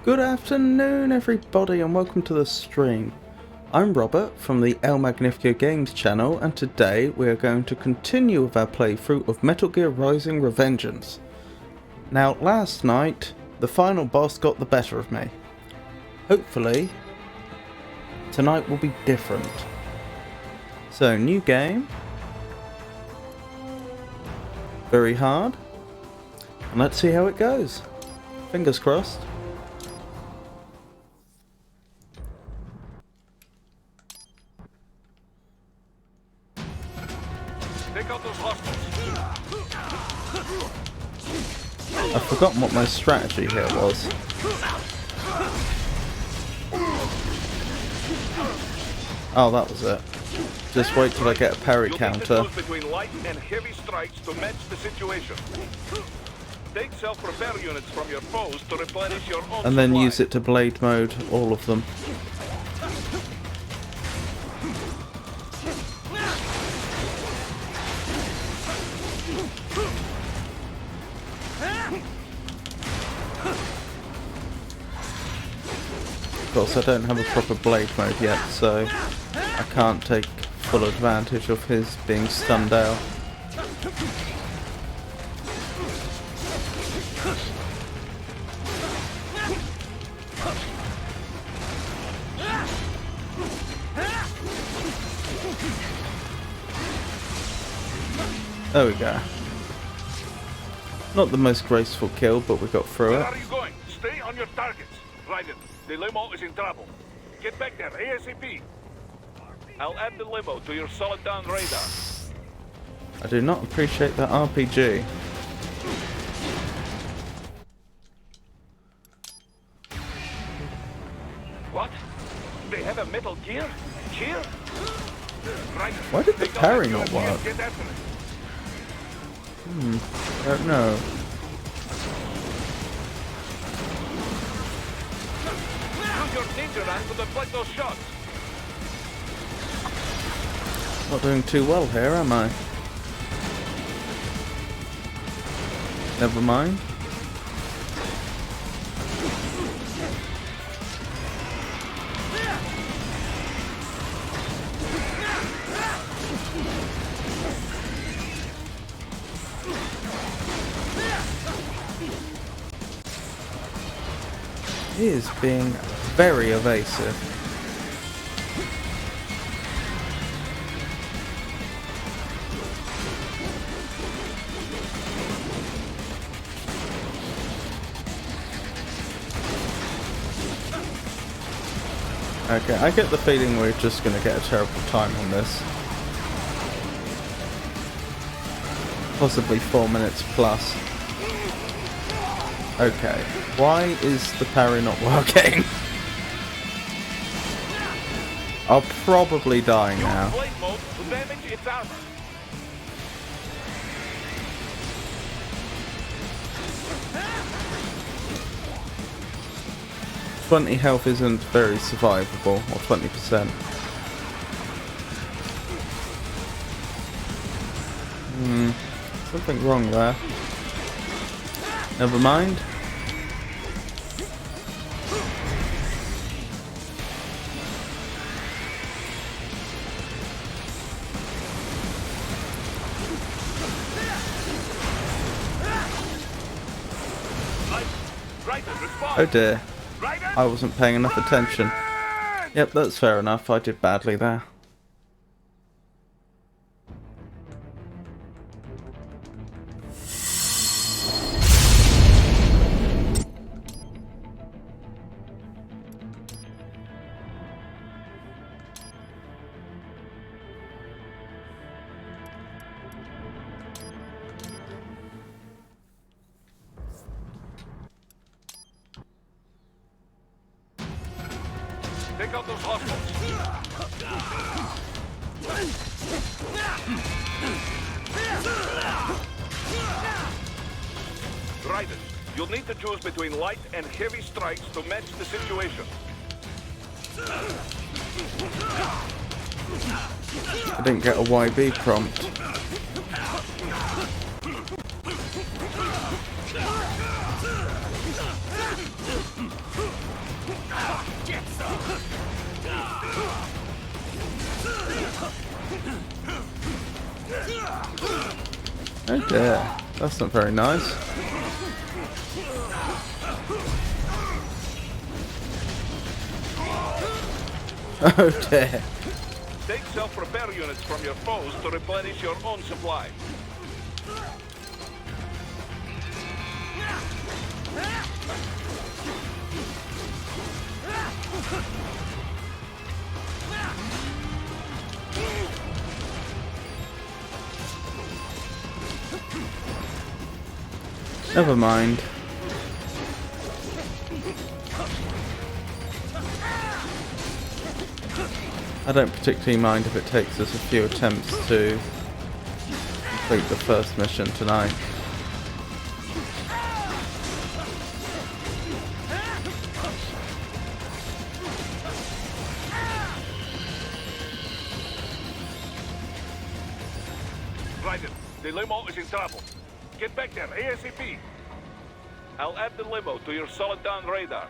Good afternoon everybody and welcome to the stream. I'm Robert from the El Magnifico Games channel, and today we are going to continue with our playthrough of Metal Gear Rising: Revengeance. Now last night the final boss got the better of me. Hopefully tonight will be different. So new game, very hard, and let's see how it goes. Fingers crossed. I've forgotten what my strategy here was. Oh, that was it. Just wait till I get a parry counter. Between light and heavy strikes to match the situation. Take self-repair units from your foes to replenish your own and then supply. use it to blade mode all of them. Of course I don't have a proper blade mode yet, so I can't take full advantage of his being stunned out. There we go. Not the most graceful kill, but we got through it. Where are you going? Stay on your targets. Raiden, the limo is in trouble. Get back there ASAP. I'll add the limo to your solid down radar. I do not appreciate that RPG. What? They have a Metal Gear? Here? Raiden, Why did the they don't parry have not your gear. work? Get after it. I don't know. Use your ninja run to deflect those shots. Not doing too well here, am I? Never mind. He is being very evasive. Okay, I get the feeling we're just going to get a terrible time on this. Possibly 4 minutes plus. Okay, why is the parry not working? I'll probably die now. Blade mode to damage its armor. 20 health isn't very survivable, or 20%. Something wrong there. Never mind. Oh dear. I wasn't paying enough attention. Yep, that's fair enough. I did badly there. Take out those hostiles. Raiden, you'll need to choose between light and heavy strikes to match the situation. I didn't get a YB prompt. Oh dear, that's not very nice. Oh dear. Take self-repair units from your foes to replenish your own supply. Never mind. I don't particularly mind if it takes us a few attempts to complete the first mission tonight. Raiden, the limo is in trouble. Get back there, ASAP. I'll add the limo to your solid down radar.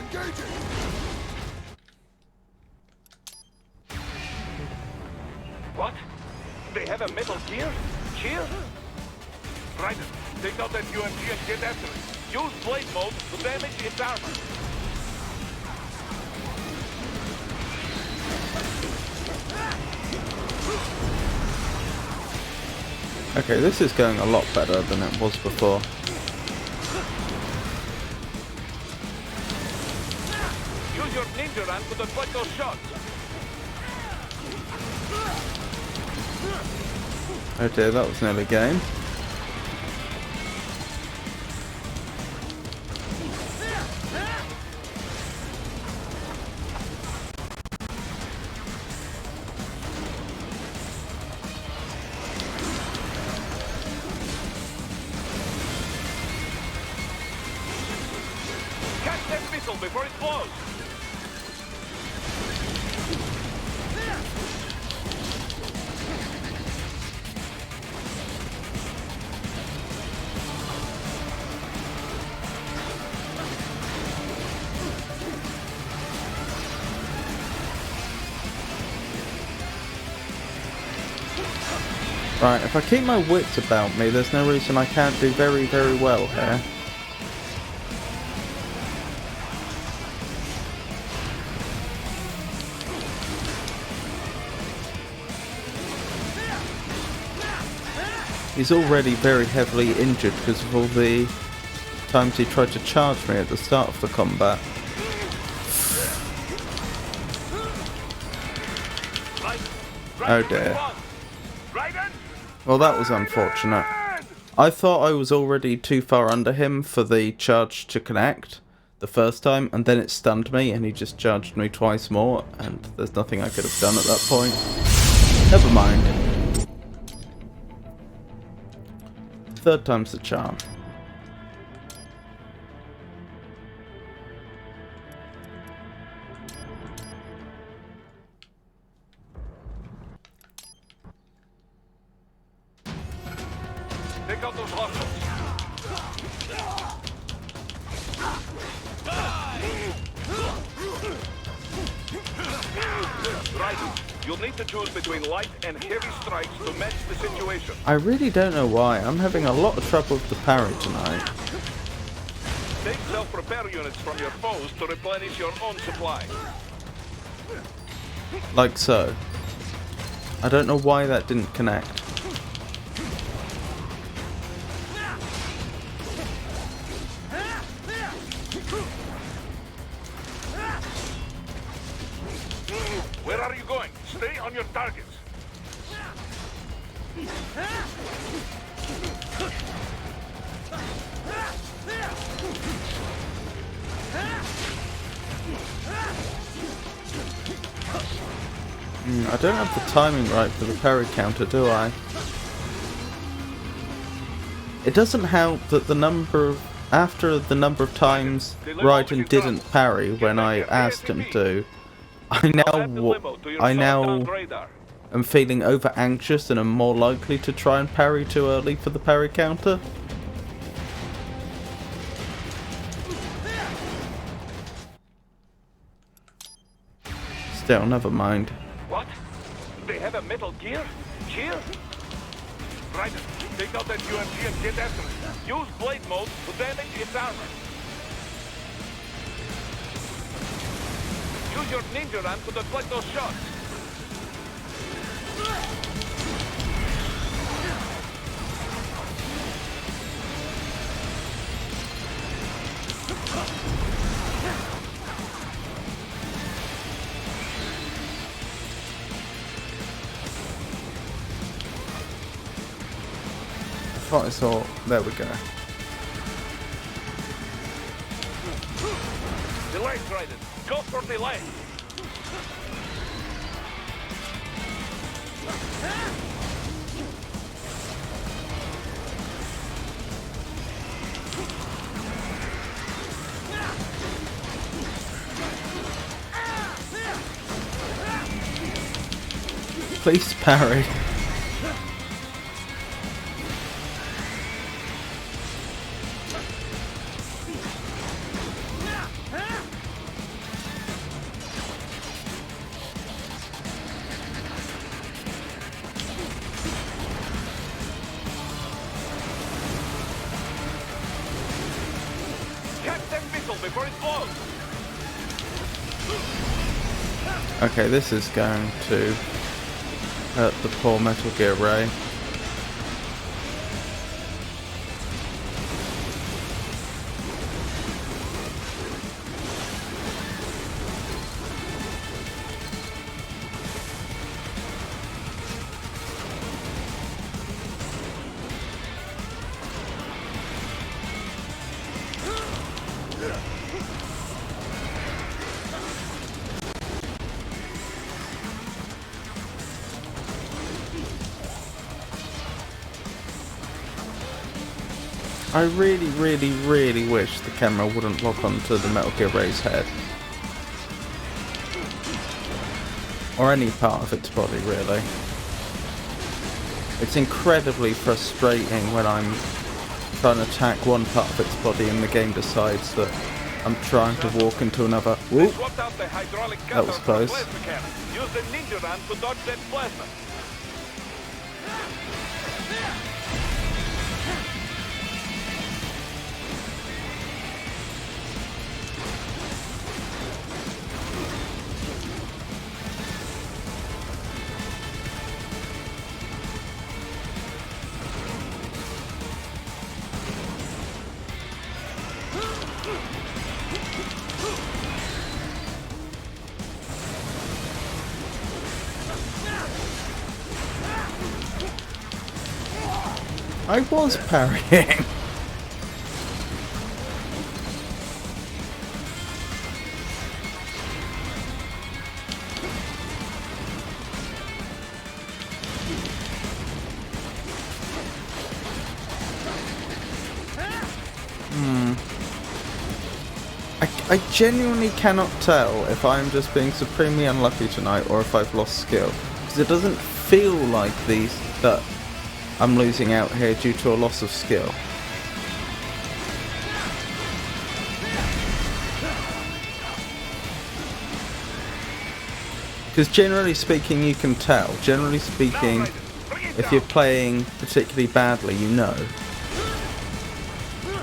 Engaging! What? They have a metal gear? Cheer? Raiden, take out that UMG and get after it. Use blade mode to damage its armor. Okay, this is going a lot better than it was before. Use your ninja run to deflect those shots. Oh dear, that was nearly game. Catch that missile before it blows. Right, if I keep my wits about me, there's no reason I can't do very, very well here. He's already very heavily injured because of all the times he tried to charge me at the start of the combat. Oh dear. Well, that was unfortunate. I thought I was already too far under him for the charge to connect the first time, and then it stunned me and he just charged me twice more, and there's nothing I could have done at that point. Never mind. Third time's the charm. Take out those hostiles. Right. You'll need to choose between light and heavy strikes to match the situation. I really don't know why. I'm having a lot of trouble with the parry tonight. Take self-repair units from your foes to replenish your own supply. Like so. I don't know why that didn't connect. Where are you going? Stay on your targets. I don't have the timing right for the parry counter, do I? It doesn't help that after the number of times Raiden didn't parry when I asked him to, I now am feeling over anxious and am more likely to try and parry too early for the parry counter. Still, never mind. What? They have a metal gear? Gear? Raiden, take out that UMG and get after it. Use blade mode to damage its armor. Use your ninja ram to deflect those shots. I thought I saw. There we go. Delay, Raiden. Go for delay. Please parry. Catch that missile before it blows. Okay, this is going to hurt the poor Metal Gear Ray. I really, really, really wish the camera wouldn't lock onto the Metal Gear Ray's head. Or any part of its body, really. It's incredibly frustrating when I'm trying to attack one part of its body and the game decides that I'm trying to walk into another. Whoop! That was close. Use the ninja ram to dodge that plasma. I was parrying. I genuinely cannot tell if I'm just being supremely unlucky tonight or if I've lost skill. Because it doesn't feel like that I'm losing out here due to a loss of skill. Because generally speaking you can tell. Generally speaking, if you're playing particularly badly, you know.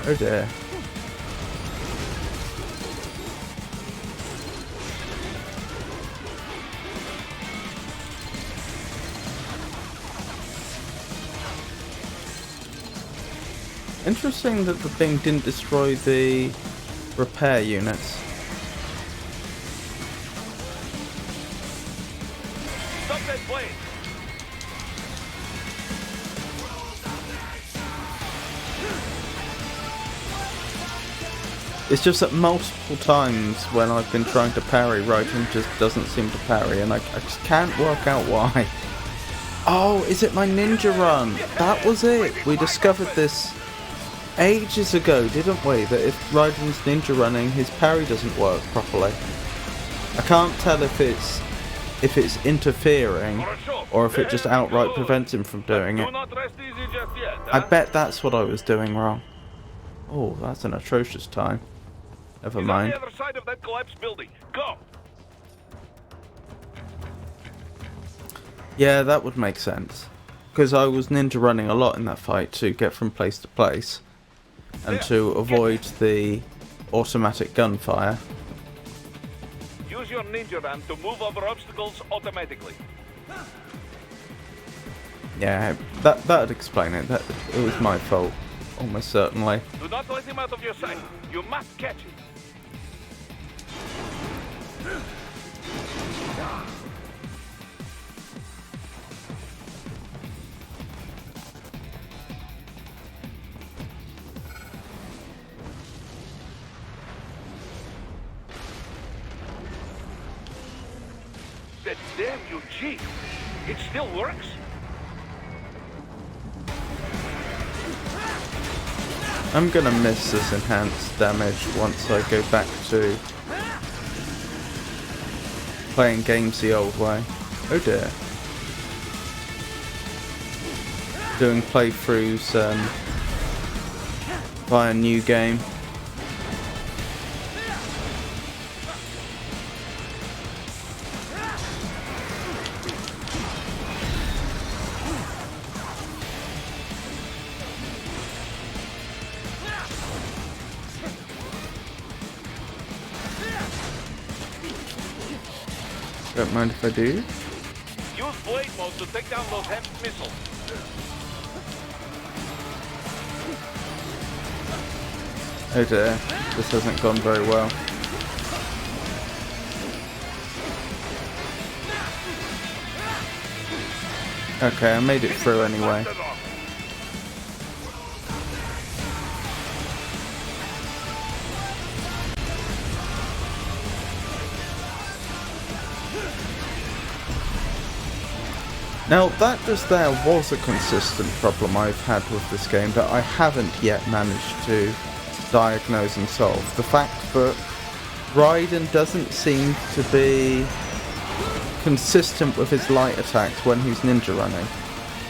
Oh dear. Interesting that the thing didn't destroy the repair units. Stop that blade! It's just that multiple times when I've been trying to parry, Raiden just doesn't seem to parry, and I just can't work out why. Oh, is it my ninja run? That was it! We discovered this ages ago, didn't we? That if Raiden's ninja running, his parry doesn't work properly. I can't tell if it's interfering or if it just outright prevents him from doing it. I bet that's what I was doing wrong. Oh, that's an atrocious time. Never mind. On the other side of that collapsed building. Go! Yeah, that would make sense. Because I was ninja running a lot in that fight to get from place to place. And to avoid the automatic gunfire. Use your ninja run to move over obstacles automatically. Yeah, that would explain it. It was my fault, almost certainly. Do not let him out of your sight. You must catch him. That damn UG! It still works? I'm gonna miss this enhanced damage once I go back to playing games the old way. Oh dear. Doing playthroughs via new game. Don't mind if I do. Use blade mode to take down those heavy missiles. Oh dear, this hasn't gone very well. Okay, I made it through anyway. Now that just there was a consistent problem I've had with this game that I haven't yet managed to diagnose and solve. The fact that Raiden doesn't seem to be consistent with his light attacks when he's ninja running.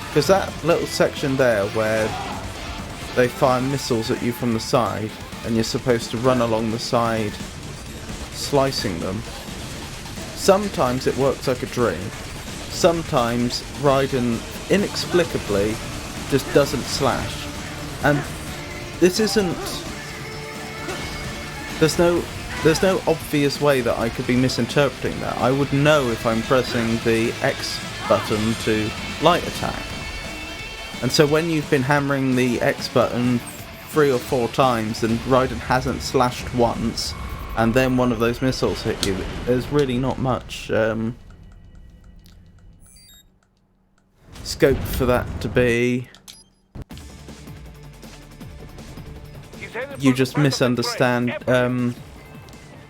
Because that little section there where they fire missiles at you from the side and you're supposed to run along the side slicing them, sometimes it works like a dream. Sometimes Raiden inexplicably just doesn't slash, and this isn't. There's no obvious way that I could be misinterpreting that. I would know if I'm pressing the X button to light attack, and so when you've been hammering the X button 3 or 4 times and Raiden hasn't slashed once, and then one of those missiles hit you, there's really not much. Scope for that to be you just misunderstand,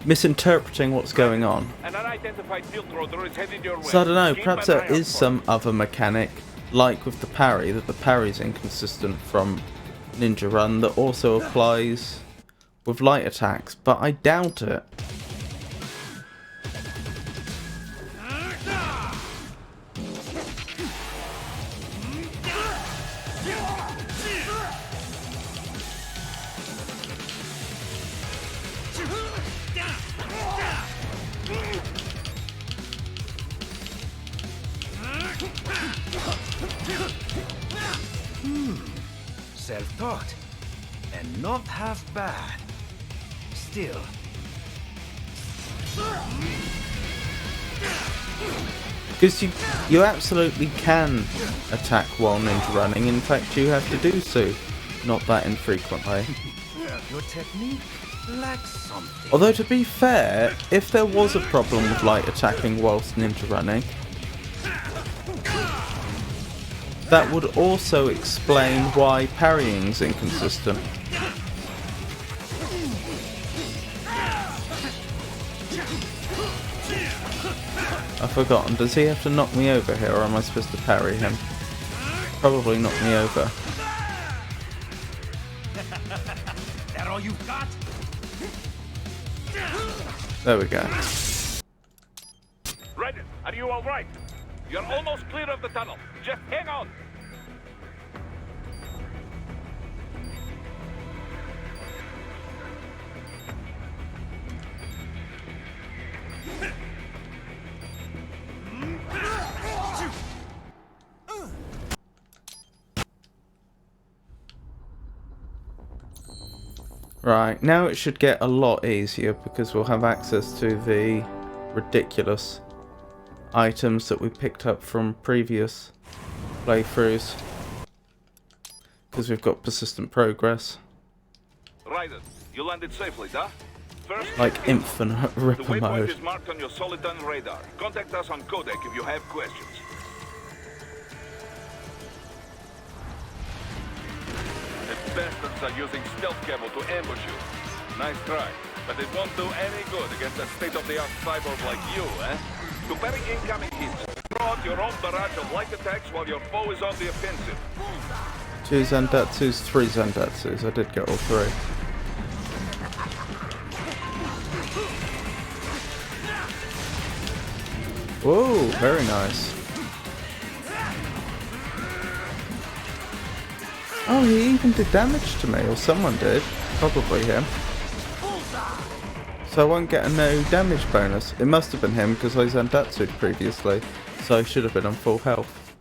misinterpreting what's going on. So I don't know, perhaps there is some other mechanic, like with the parry, that the parry's inconsistent from Ninja Run, that also applies with light attacks, but I doubt it. Self-taught, and not half bad. Still. Because you absolutely can attack while ninja running. In fact, you have to do so not that infrequently. Your technique lacks something. Although, to be fair, if there was a problem with light attacking whilst ninja running, that would also explain why parrying's inconsistent. I've forgotten, does he have to knock me over here, or am I supposed to parry him? Probably knock me over. That all you've got? There we go. Raiden, are you all right? You're almost clear of the tunnel. Just hang on. Right, now it should get a lot easier because we'll have access to the ridiculous items that we picked up from previous playthroughs. Because we've got persistent progress. Raiden, you landed safely, huh? First, Like infinite the ripper waypoint mode. is marked on your Soliton radar. Contact us on Codec if you have questions. The bastards are using stealth cable to ambush you. Nice try, but it won't do any good against a state-of-the-art cyborg like you, eh? To parry incoming hits, throw out your own barrage of light attacks while your foe is on the offensive. 2 Zandatsus, 3 Zandatsus. I did get all 3. Whoa, very nice. Oh, he even did damage to me, or someone did. Probably him. So I won't get a no damage bonus. It must have been him because I Zandatsu'd previously, so I should have been on full health.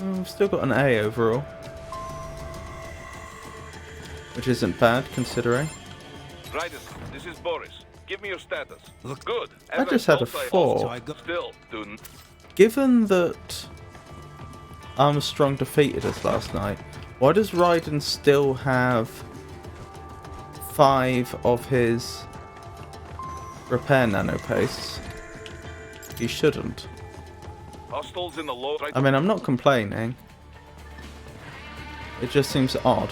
We've still got an A overall, which isn't bad considering. Raiden, this is Boris. Give me your status. Look Good. I just had a 4. Still, student. Given that Armstrong defeated us last night, why does Raiden still have 5 of his repair nano pastes? He shouldn't. Hostiles in the low. I mean, I'm not complaining. It just seems odd.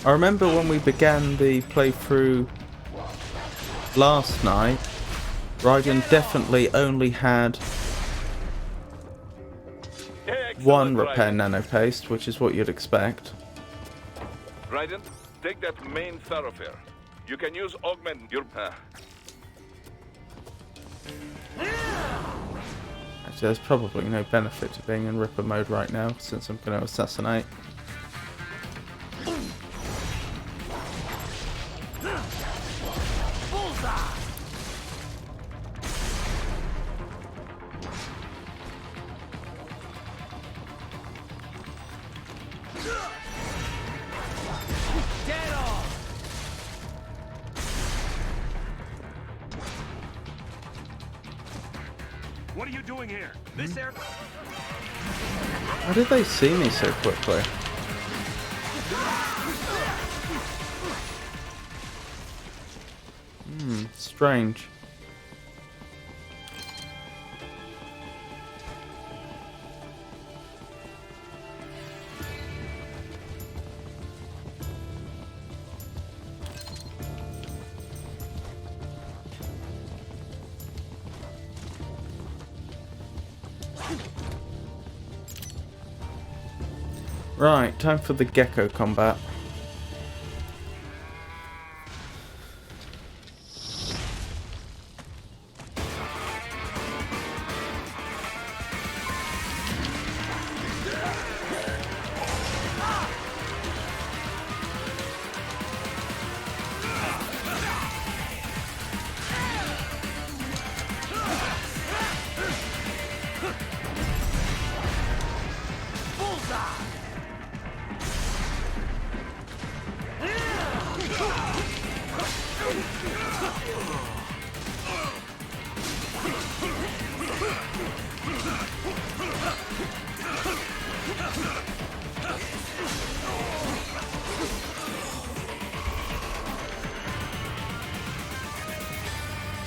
I remember when we began the playthrough last night, Raiden definitely only had one repair nano paste, which is what you'd expect. Raiden, take that main thoroughfare. You can use augment your. Actually, there's probably no benefit to being in Ripper mode right now, since I'm going to assassinate. What are you doing here? This air. How did they see me so quickly? Strange. Right, time for the gecko combat.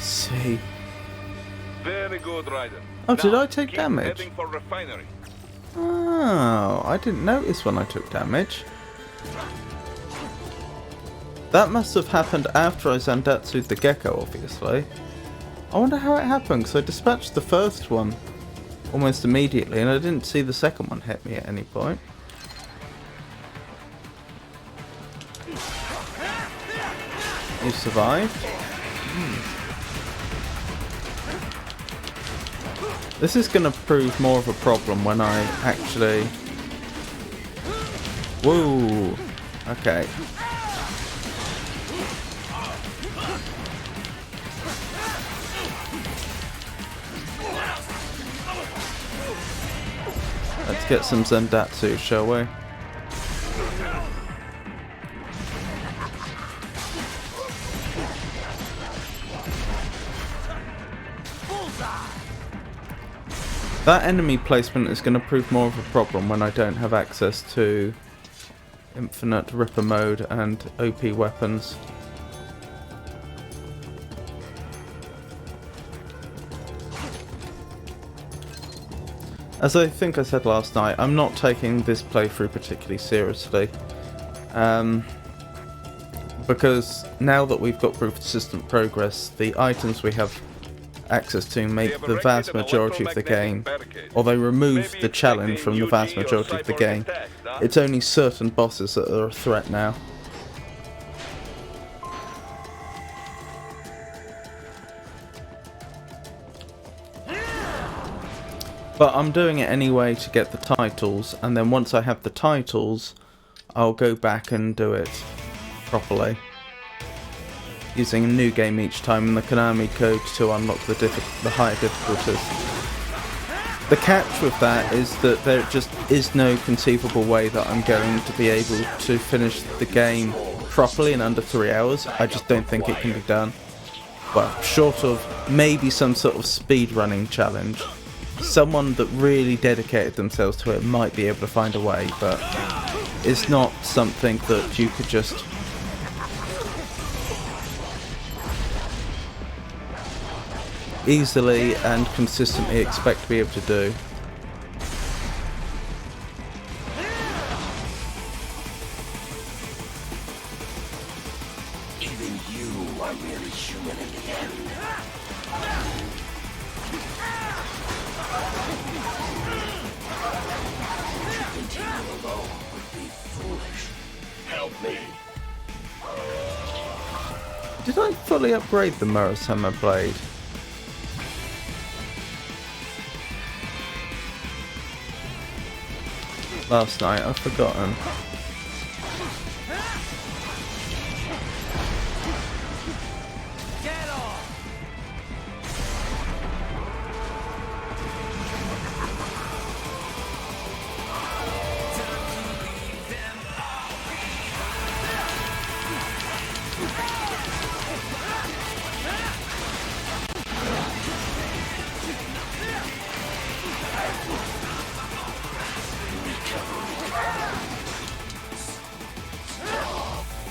See. Very good, Ryder. Oh, did Now, I take keep damage? heading for refinery. Oh, I didn't notice when I took damage. That must have happened after I Zandatsu'd the gecko, obviously. I wonder how it happened, because I dispatched the first one almost immediately, and I didn't see the second one hit me at any point. You survived? This is going to prove more of a problem when I actually... Whoa! Okay. Let's get some Zandatsu, shall we? That enemy placement is going to prove more of a problem when I don't have access to infinite Ripper mode and OP weapons. As I think I said last night, I'm not taking this playthrough particularly seriously. Because now that we've got proof of consistent progress, the items we have access to make the vast majority of the game, or they remove the challenge from the vast majority of the game. It's only certain bosses that are a threat now. But I'm doing it anyway to get the titles, and then once I have the titles, I'll go back and do it properly, using a new game each time and the Konami code to unlock the higher difficulties. The catch with that is that there just is no conceivable way that I'm going to be able to finish the game properly in under 3 hours. I just don't think it can be done. Well, short of maybe some sort of speedrunning challenge. Someone that really dedicated themselves to it might be able to find a way, but it's not something that you could just easily and consistently expect to be able to do. Even you are really human in the end. To continue alone would be foolish. Help me. Did I fully upgrade the Murasama blade? Last night, I've forgotten.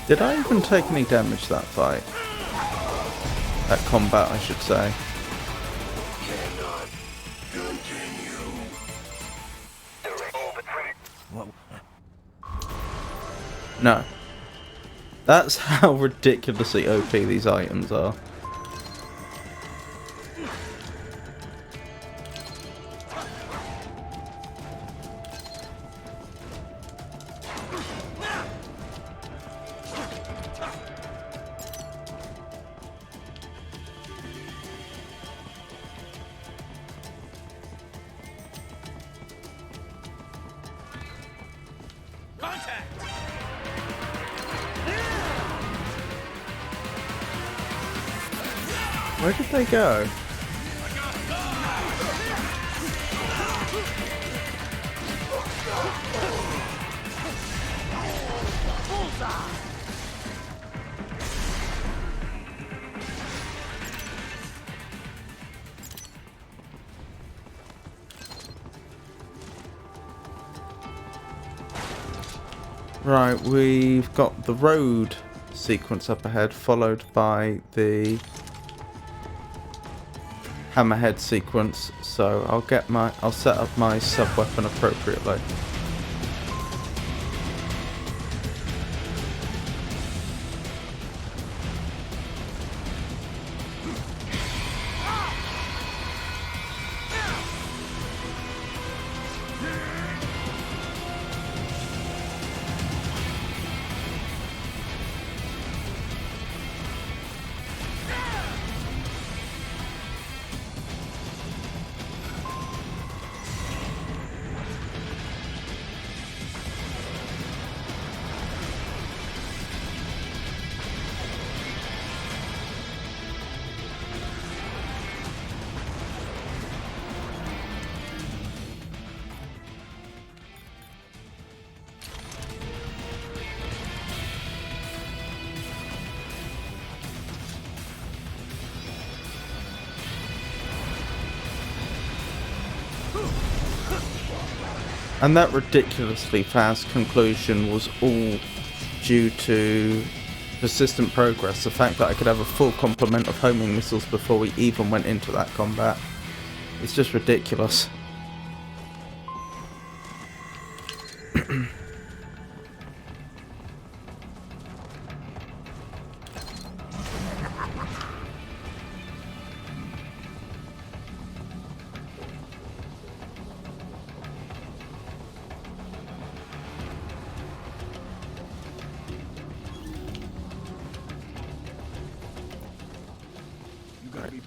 Did I even take any damage that fight? That combat, I should say. Cannot continue. No. That's how ridiculously OP these items are. Contact! Where did they go? Right, we've got the road sequence up ahead, followed by the hammerhead sequence. So I'll set up my sub weapon appropriately. And that ridiculously fast conclusion was all due to persistent progress. The fact that I could have a full complement of homing missiles before we even went into that combat. It's just ridiculous.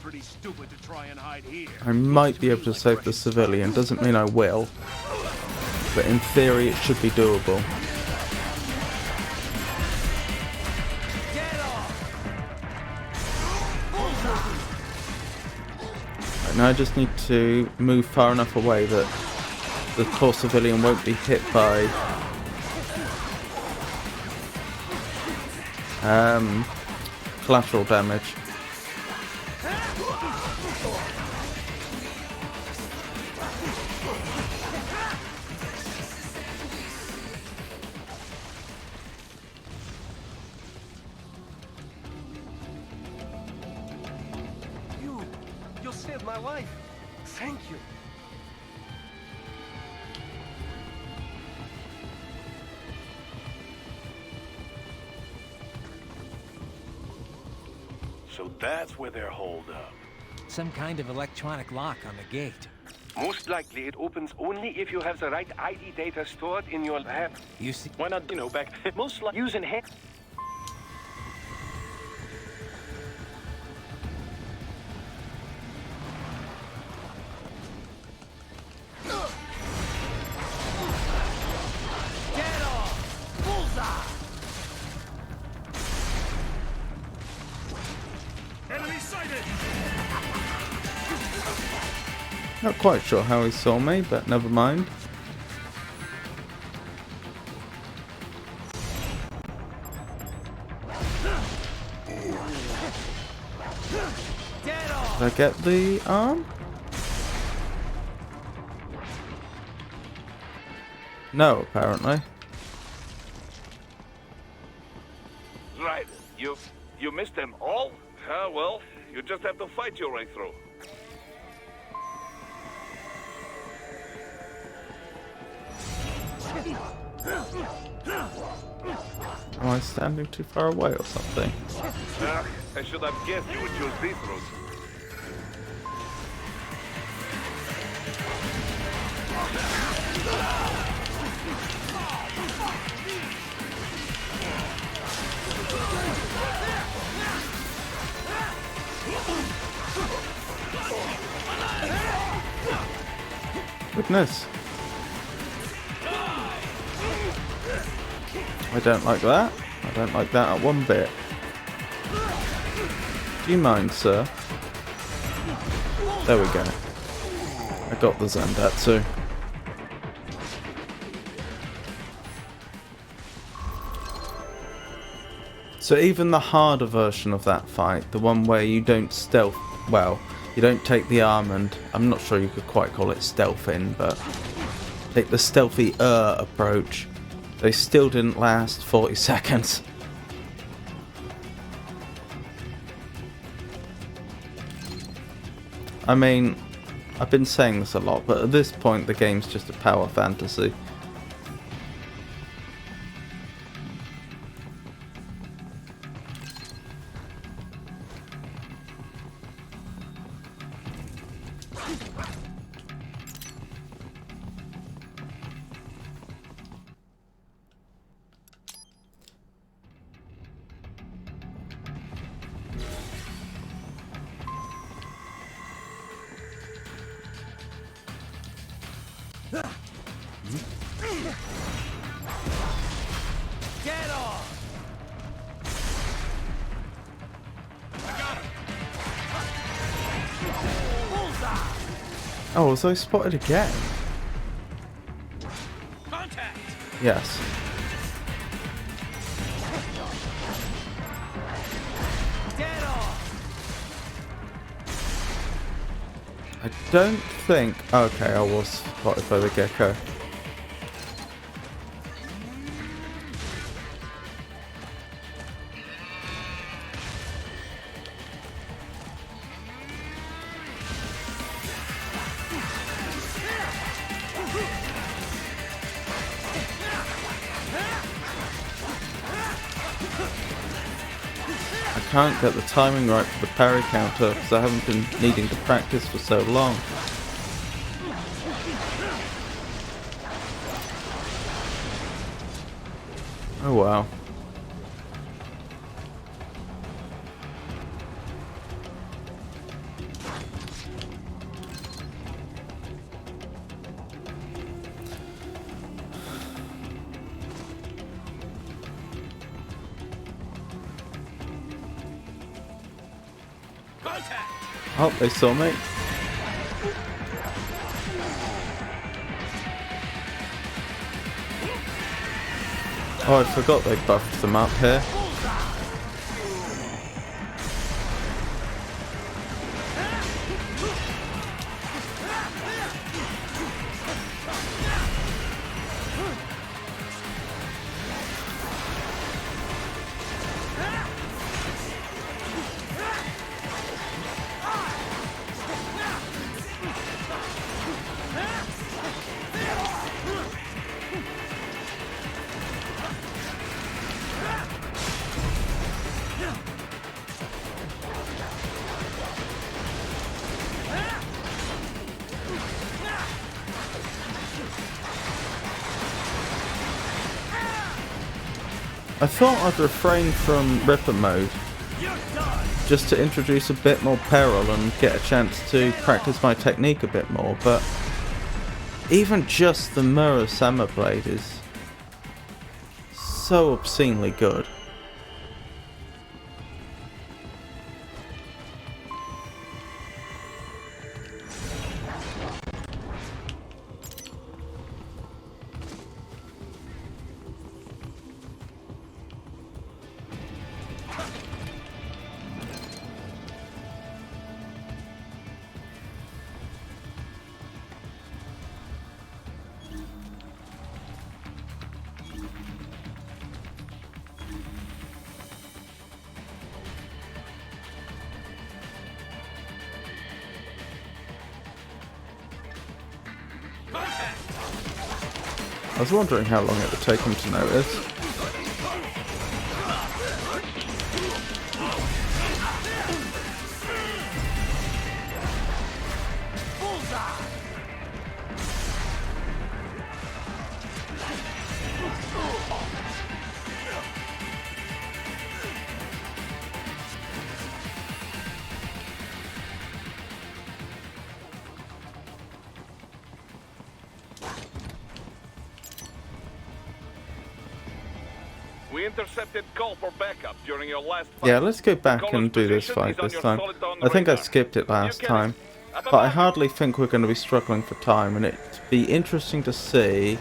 Pretty stupid to try and hide here. I might be able to save the civilian. Doesn't mean I will. But in theory it should be doable. Right, now I just need to move far enough away that the poor civilian won't be hit by collateral damage. You saved my life. Thank you. So that's where they're holed up. Some kind of electronic lock on the gate. Most likely it opens only if you have the right ID data stored in your lab. You see? Why not, back most like using hack. Not quite sure how he saw me, but never mind. Did I get the arm? No, apparently. Right. You missed them all? Ah, well, you just have to fight your way through. Am I standing too far away or something? I should have guessed you would choose this route. Goodness. I don't like that. I don't like that at one bit. Do you mind, sir? There we go. I got the Zandatsu. So even the harder version of that fight, the one where you don't stealth, well, you don't take the arm and, I'm not sure you could quite call it stealthing, but take the stealthy approach, they still didn't last 40 seconds. I mean, I've been saying this a lot, but at this point the game's just a power fantasy. Get off! Oh, was I spotted again? Contact! Yes. Get off! I don't think... Okay, I was spotted by the gecko. I can't get the timing right for the parry counter because I haven't been needing to practice for so long. Oh wow. Oh, they saw me. Oh, I forgot they buffed them up here. I thought I'd refrain from Ripper mode just to introduce a bit more peril and get a chance to practice my technique a bit more, but even just the Mura Sama blade is so obscenely good. I was wondering how long it would take him to notice. We intercepted call for backup during your last fight. Yeah, let's go back Caller's and do this position fight is on this your time. solid-on I think I radar. skipped it last You can- time. Up But I above. hardly think we're going to be struggling for time, and it'd be interesting to see.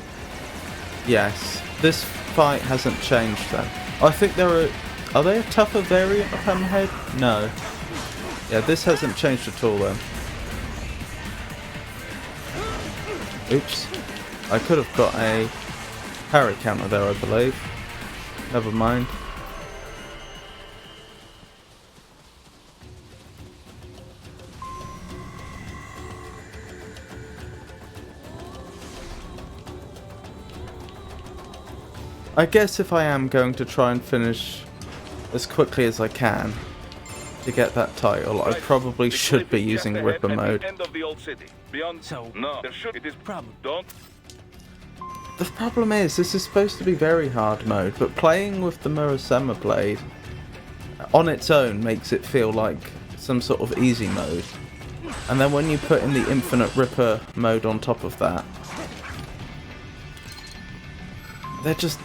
Yes, this fight hasn't changed then. I think are they a tougher variant of Hammerhead? No. Yeah, this hasn't changed at all then. Oops. I could have got a parry counter there, I believe. Never mind. I guess if I am going to try and finish as quickly as I can to get that title, I Right. probably The should cliff be is just using ahead Ripper at mode. the end of the old city. Beyond. So- No, there should. It is Problem. Don't. The problem is, this is supposed to be very hard mode, but playing with the Murasama blade on its own makes it feel like some sort of easy mode. And then when you put in the infinite Ripper mode on top of that, they're just,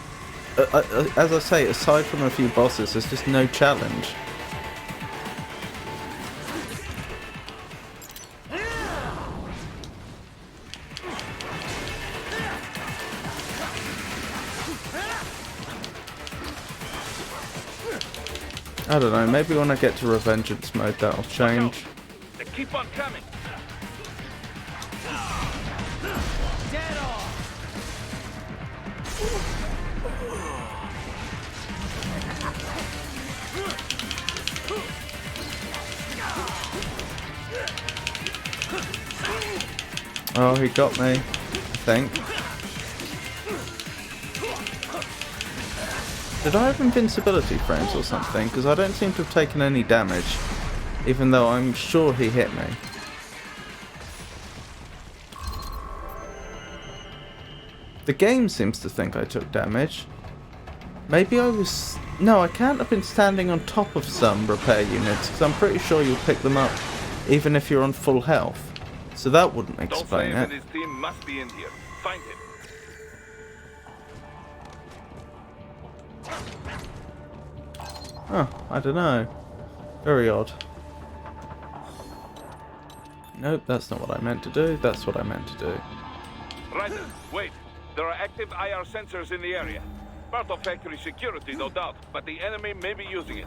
as I say, aside from a few bosses, there's just no challenge. I don't know, maybe when I get to Revengeance mode that'll change. They keep on coming. Dead on! Oh, he got me, I think. Did I have invincibility frames or something? Because I don't seem to have taken any damage, even though I'm sure he hit me. The game seems to think I took damage. Maybe I was... No, I can't have been standing on top of some repair units, because I'm pretty sure you'll pick them up even if you're on full health. So that wouldn't explain Dolphin and it. his team must be in here. Find him. Huh, I don't know. Very odd. Nope, that's not what I meant to do. That's what I meant to do. Ryder, wait. There are active IR sensors in the area. Part of factory security, no doubt, but the enemy may be using it.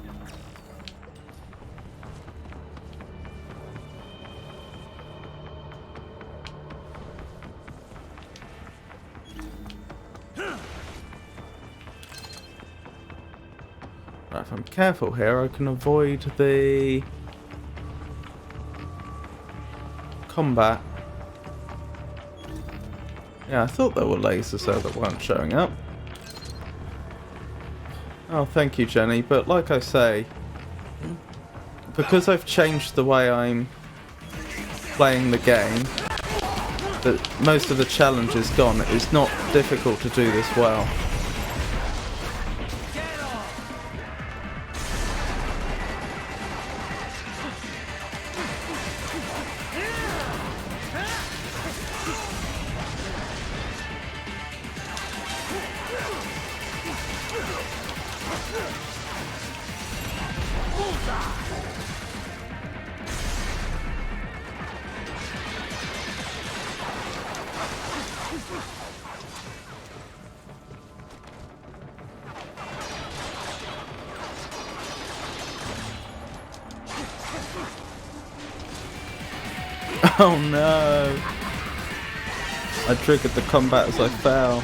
Right, if I'm careful here, I can avoid the combat. Yeah, I thought there were lasers there that weren't showing up. Oh, thank you, Jenny. But like I say, because I've changed the way I'm playing the game, that most of the challenge is gone. It's not difficult to do this well. Oh no! I triggered the combat as I fell.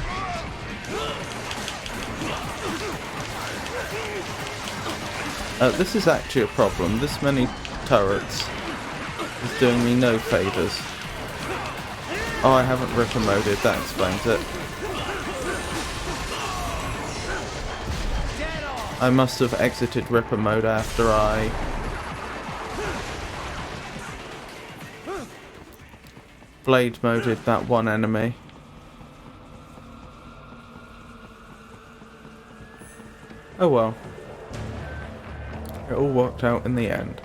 This is actually a problem. This many turrets is doing me no favours. Oh, I haven't Ripper moded, that explains it. I must have exited Ripper mode after I blade moded that one enemy. Oh well. It all worked out in the end.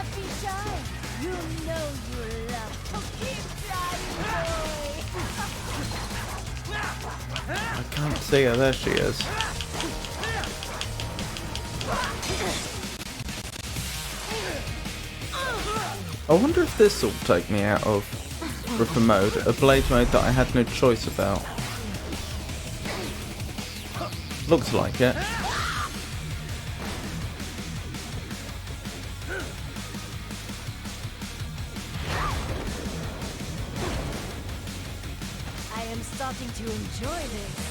not be shy. You know you love to keep trying, boy. I can't see her. There she is. I wonder if this will take me out of Ripper mode, a blade mode that I had no choice about. Looks like it. I am starting to enjoy this.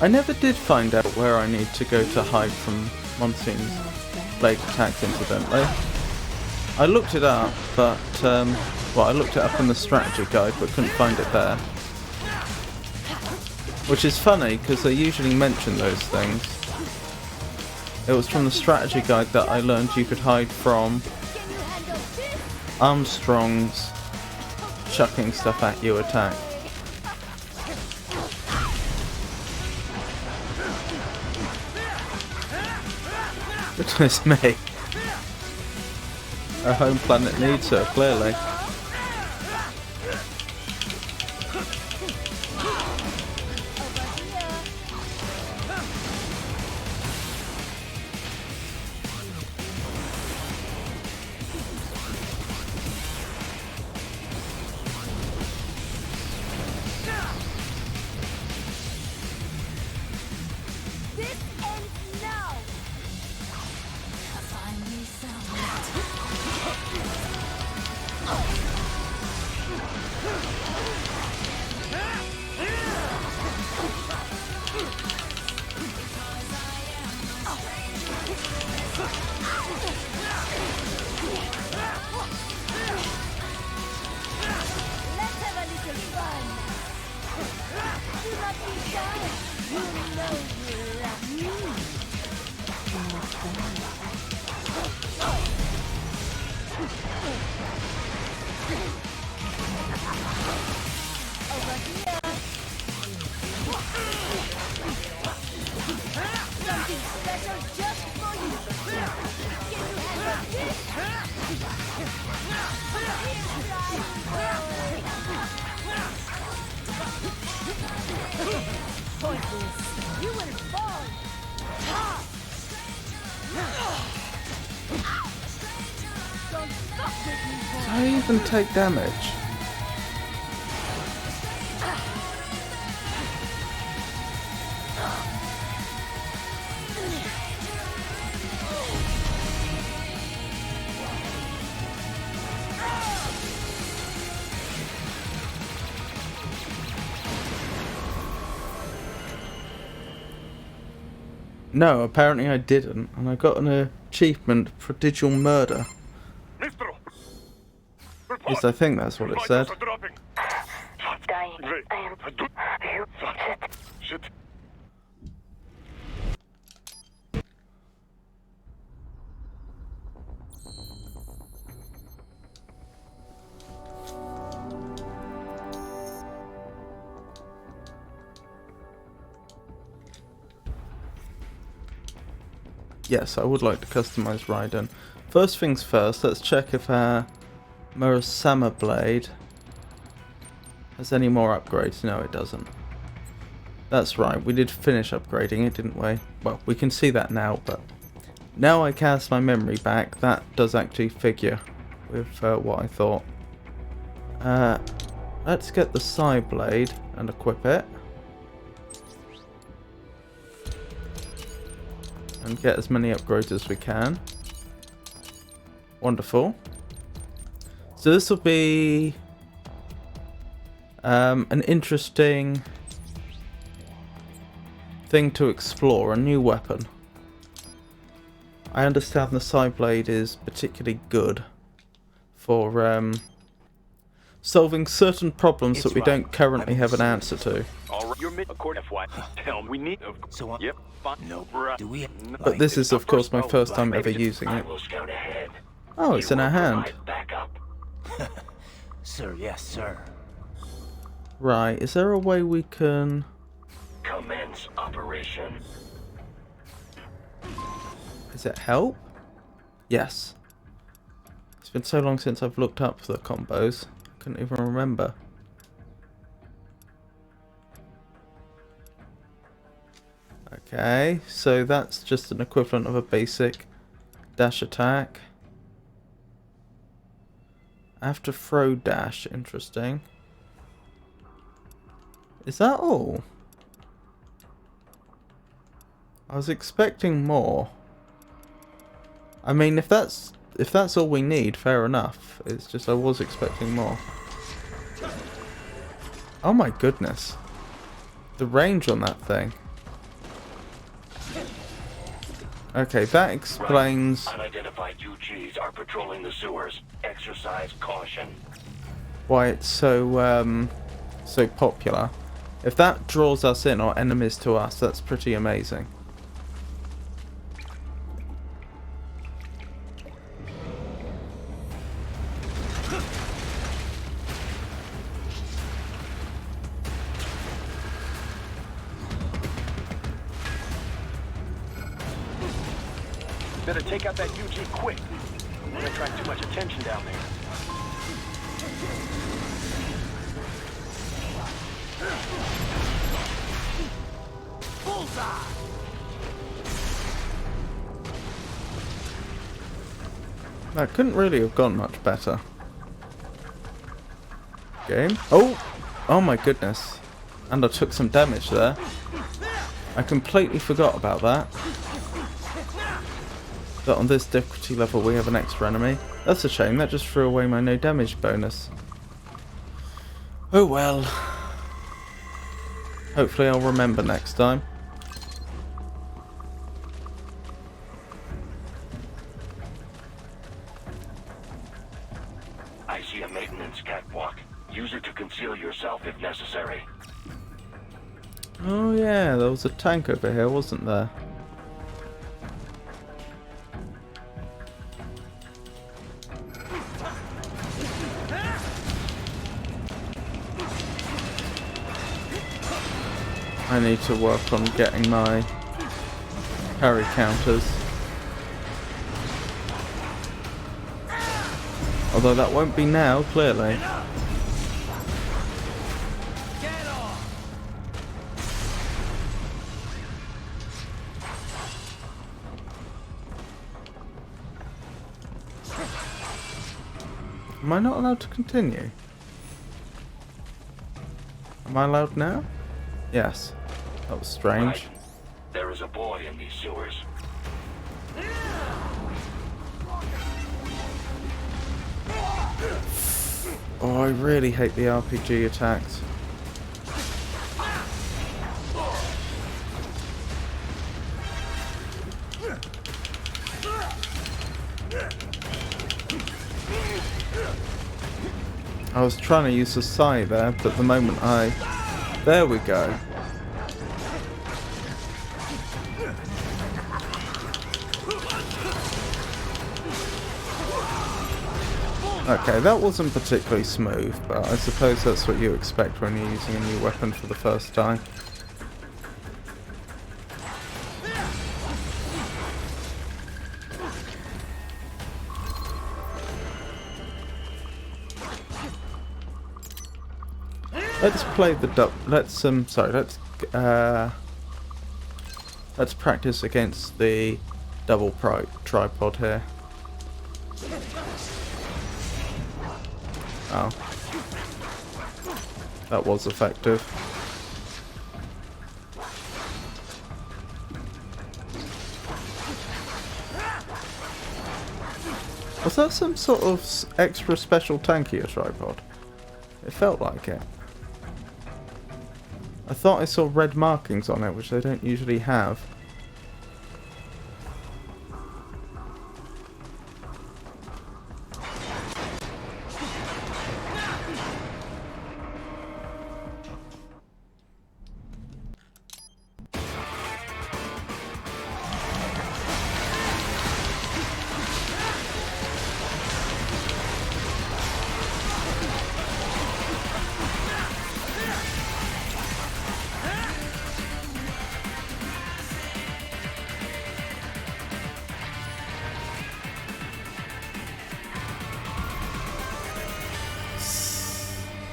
I never did find out where I need to go to hide from Monsoon's blade attacks, incidentally. I looked it up, but, well, I looked it up in the strategy guide, but couldn't find it there. Which is funny, because they usually mention those things. It was from the strategy guide that I learned you could hide from Armstrong's chucking stuff at you attack. Goodness me. Our home planet needs her, clearly. This ends now. Finally, let's have a little fun. Do not be shy. You know you love me. Over here. Something special just for you. Can you handle this? Pointless. You will fall. Don't fuck with me, boy. I even take damage. No, apparently I didn't, and I got an achievement for digital murder. Mistro! At least I think that's what it said. Dropping. Dying. I am. You. Shit. Yes, I would like to customize Raiden. First things first, let's check if our Murasama blade has any more upgrades. No, it doesn't. That's right, we did finish upgrading it, didn't we? Well, we can see that now, but now I cast my memory back, that does actually figure with what I thought. Let's get the side blade and equip it. And get as many upgrades as we can. Wonderful. So this will be an interesting thing to explore, a new weapon. I understand the side blade is particularly good for solving certain problems that we don't currently have an answer to. All right, you're according to what? Tell me. We need. So Yep. Fine. no. Right. Do we? But this is of course my first time ever using I it. will scout ahead. Oh, it's You in our will hand. provide backup. Sir, yes, sir. Right, is there a way we can... Commence operation. Is it help? Yes. It's been so long since I've looked up the combos. I couldn't even remember. Okay, so that's just an equivalent of a basic dash attack. I have to throw dash, interesting. Is that all? I was expecting more. I mean, if that's all we need, fair enough. It's just I was expecting more. Oh my goodness. The range on that thing. Okay, that explains Unidentified UGs are patrolling the sewers. Exercise caution. why it's so so popular. If that draws us in, or enemies to us, that's pretty amazing. Better take out that UG quick. Don't attract too much attention down there. Bullseye! That couldn't really have gone much better. Game. Oh! Oh my goodness. And I took some damage there. I completely forgot about that. That on this difficulty level we have an extra enemy. That's a shame, that just threw away my no damage bonus. Oh well. Hopefully I'll remember next time. I see a maintenance catwalk. Use it to conceal yourself if necessary. Oh yeah, there was a tank over here, wasn't there? I need to work on getting my parry counters. Although that won't be now, clearly. Am I not allowed to continue? Am I allowed now? Yes. That was strange. Right. There is a boy in these sewers. Oh, I really hate the RPG attacks. I was trying to use the sai there, but the moment there we go. Okay, that wasn't particularly smooth, but I suppose that's what you expect when you're using a new weapon for the first time. Let's play the let's practice against the double tripod here. Oh. That was effective. Was that some sort of extra special tankier tripod? It felt like it. I thought I saw red markings on it, which they don't usually have.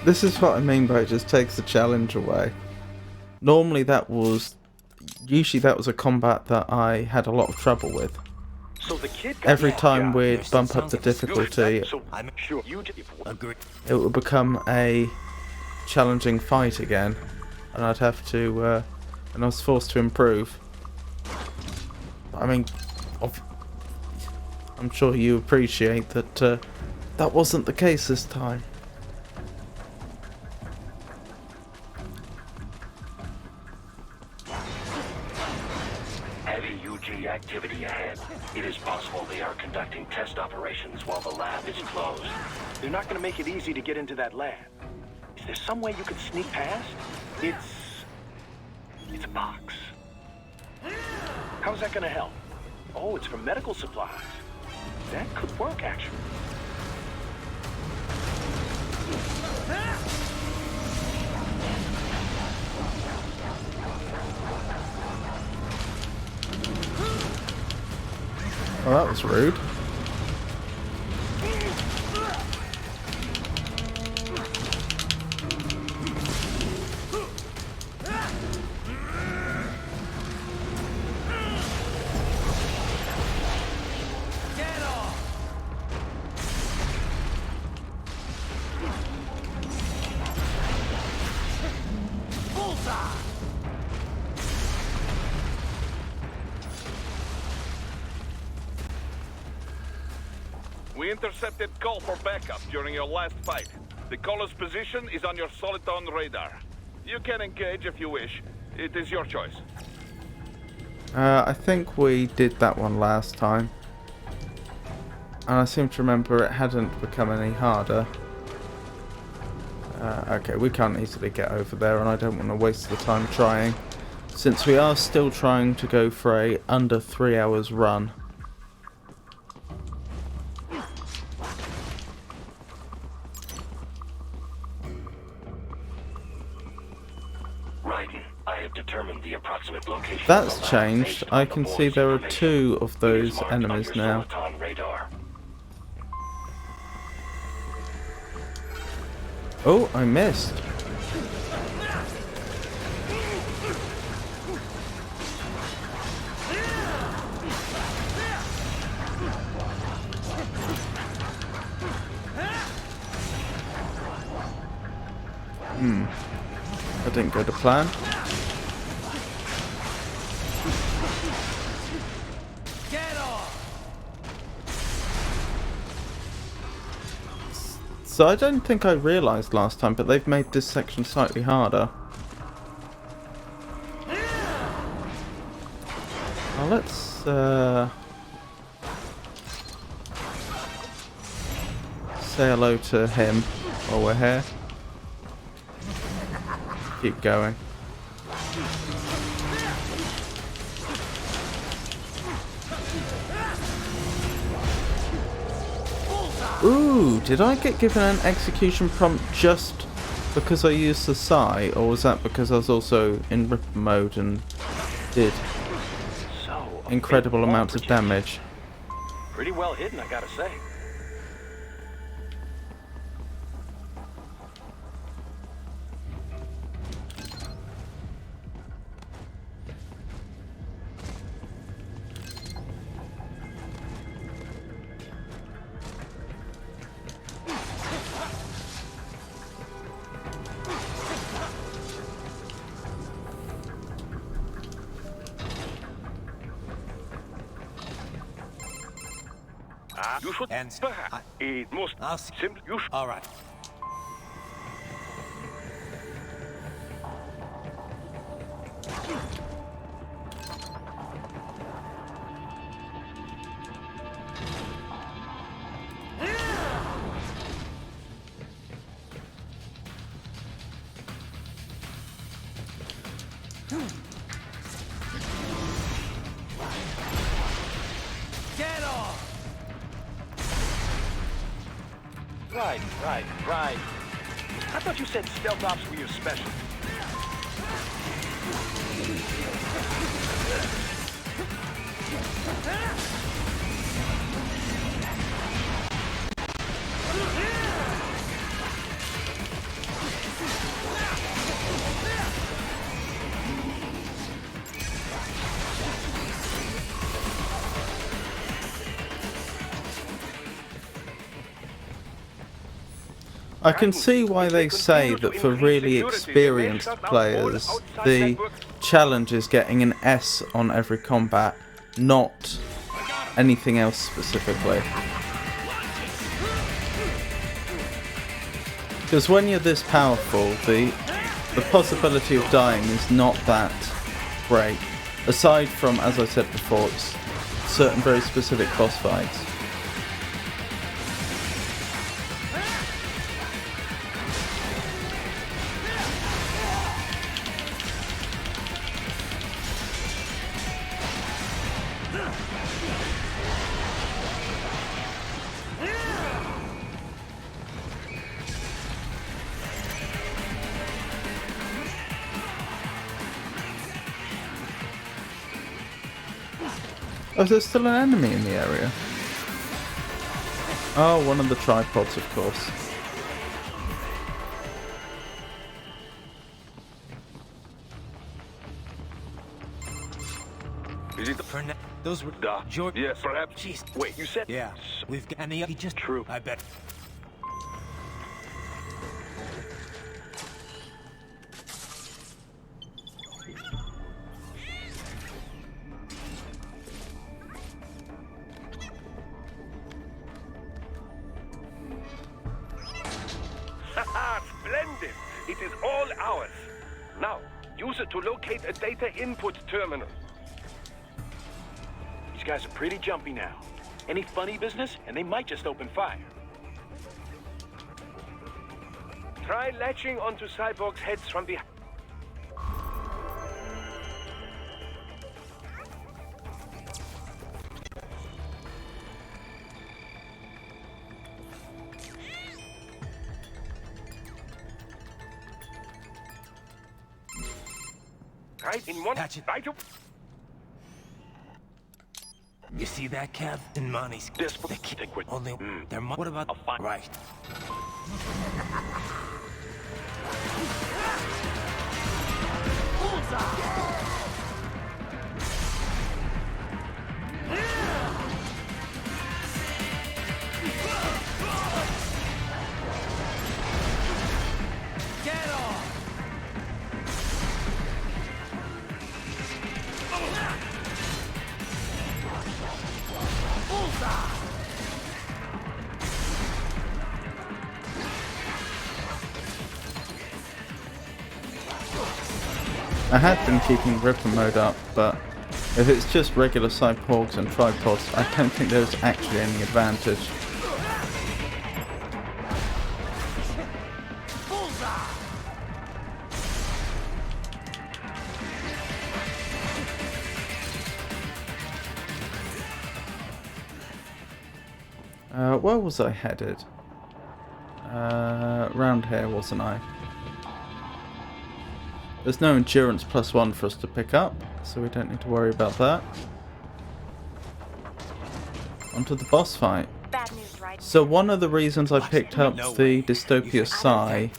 This is what I mean by it just takes the challenge away. Normally usually that was a combat that I had a lot of trouble with. So the kid got Every that time job. we'd bump up the difficulty, So I'm sure you did. it would become a challenging fight again, and I'd have to, and I was forced to improve. I mean, I'm sure you appreciate that that wasn't the case this time. Heavy UG activity ahead. It is possible they are conducting test operations while the lab is closed. They're not going to make it easy to get into that lab. Is there some way you could sneak past? It's a box. How's that going to help? Oh, it's for medical supplies. That could work, actually. Well, that was rude. We intercepted call for backup during your last fight. The caller's position is on your Soliton radar. You can engage if you wish. It is your choice. I think we did that one last time. And I seem to remember it hadn't become any harder. Okay, we can't easily get over there, and I don't want to waste the time trying, since we are still trying to go for a under 3 hours run. I have determined the approximate location. That's changed. I can see there are 2 of those enemies now. Oh, I missed. That didn't go to plan. So I don't think I realised last time, but they've made this section slightly harder. Now let's say hello to him while we're here. Keep going. Ooh, did I get given an execution prompt just because I used the Psy, or was that because I was also in Ripper mode and did incredible amounts of damage? Pretty well hidden, I gotta say. You should perhaps. It must simply. You should. All right. Right. I thought you said stealth ops were your specialty. I can see why they say that for really experienced players, the challenge is getting an S on every combat, not anything else specifically. Because when you're this powerful, the possibility of dying is not that great. Aside from, as I said before, certain very specific boss fights. Oh, is there still an enemy in the area? Oh, one of the tripods, of course. Is it For now, those were George? Yes, perhaps. Jeez. Wait, you said? Yeah, we've got any. He just True. I bet. Haha, splendid! It is all ours. Now, use it to locate a data input terminal. These guys are pretty jumpy now. Any funny business, and they might just open fire. Try latching onto Cyborg's heads from behind. Right in one. Catch it. Right to. You see that, Kev? In money's. This They keep think we're only. They're what about? Right. I had been keeping Ripper mode up, but if it's just regular cyborgs and tripods, I don't think there's actually any advantage. Where was I headed? Round here, wasn't I? There's no endurance +1 for us to pick up, so we don't need to worry about that. Onto the boss fight. Bad news, right? So one of the reasons I picked up the Dystopia Psi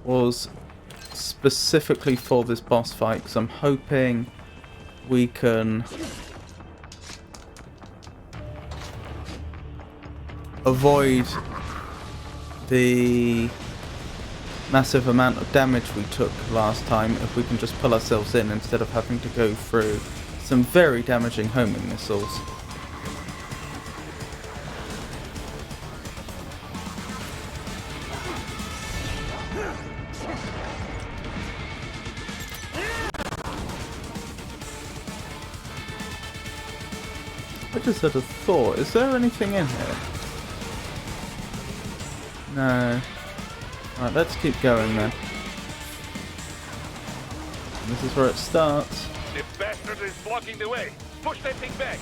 was specifically for this boss fight, because I'm hoping we can avoid the massive amount of damage we took last time if we can just pull ourselves in instead of having to go through some very damaging homing missiles. I just had a thought, is there anything in here? No. Right, let's keep going then. This is where it starts. The bastard is blocking the way. Push that thing back.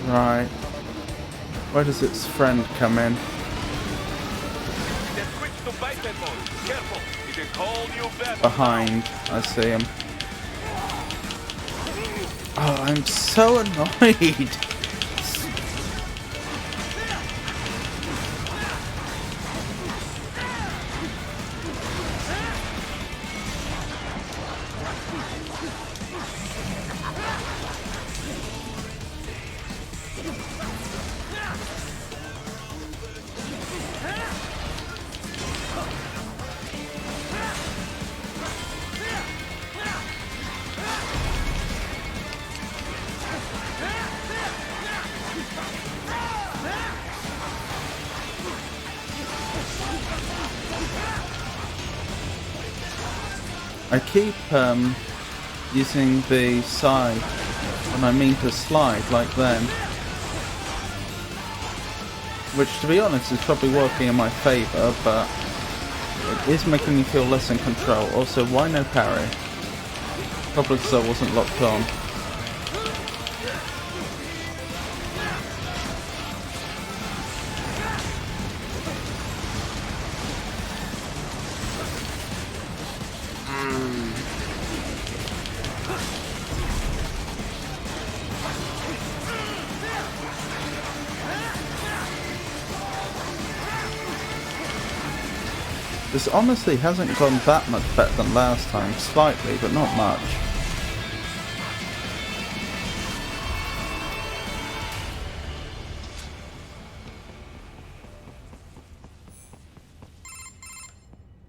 Right. Where does its friend come in? Then switch to biped mode. Careful. It is all you better. Behind. I see him. Oh, I'm so annoyed. I keep using the side when I mean to slide, like then. Which, to be honest, is probably working in my favour, but it is making me feel less in control. Also, why no parry? Probably because I wasn't locked on. This honestly hasn't gone that much better than last time. Slightly, but not much.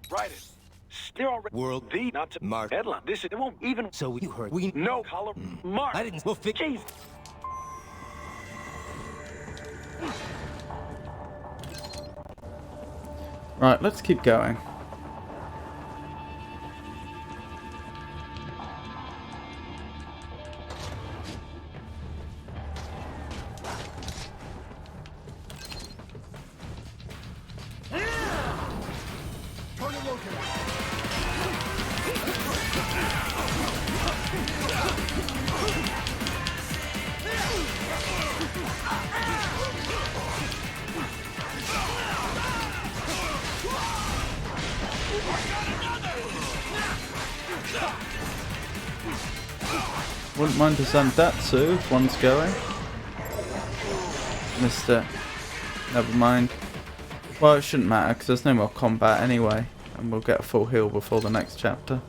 Write it. They're already World the not to Mark headline. This it won't even. So you heard we No color mark. I didn't. We'll fix. Jeez. Right, let's keep going. Wouldn't mind a Zandatsu if one's going. Missed it. Never mind. Well, it shouldn't matter because there's no more combat anyway. And we'll get a full heal before the next chapter.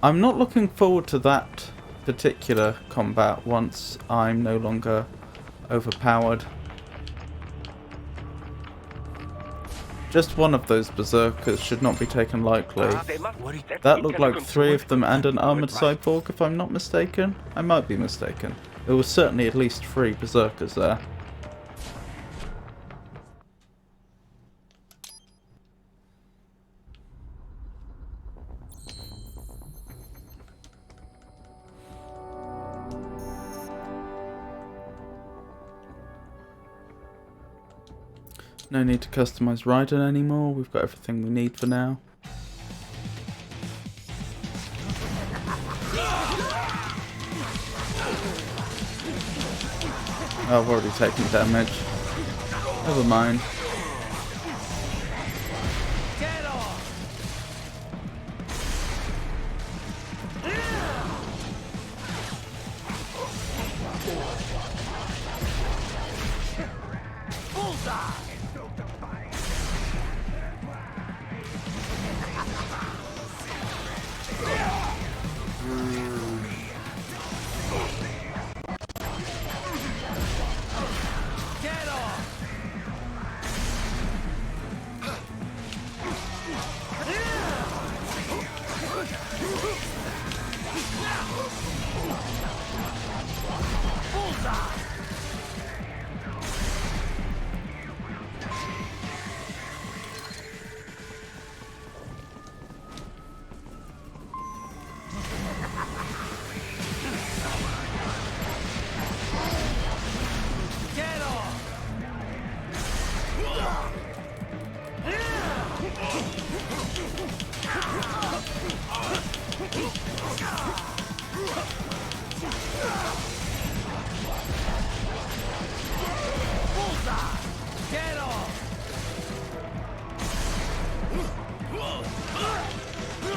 I'm not looking forward to that particular combat once I'm no longer overpowered. Just one of those berserkers should not be taken lightly. That looked like 3 of them and an armoured cyborg, if I'm not mistaken. I might be mistaken. There was certainly at least 3 berserkers there. No need to customize Raiden anymore, we've got everything we need for now. Oh, I've already taken damage. Never mind.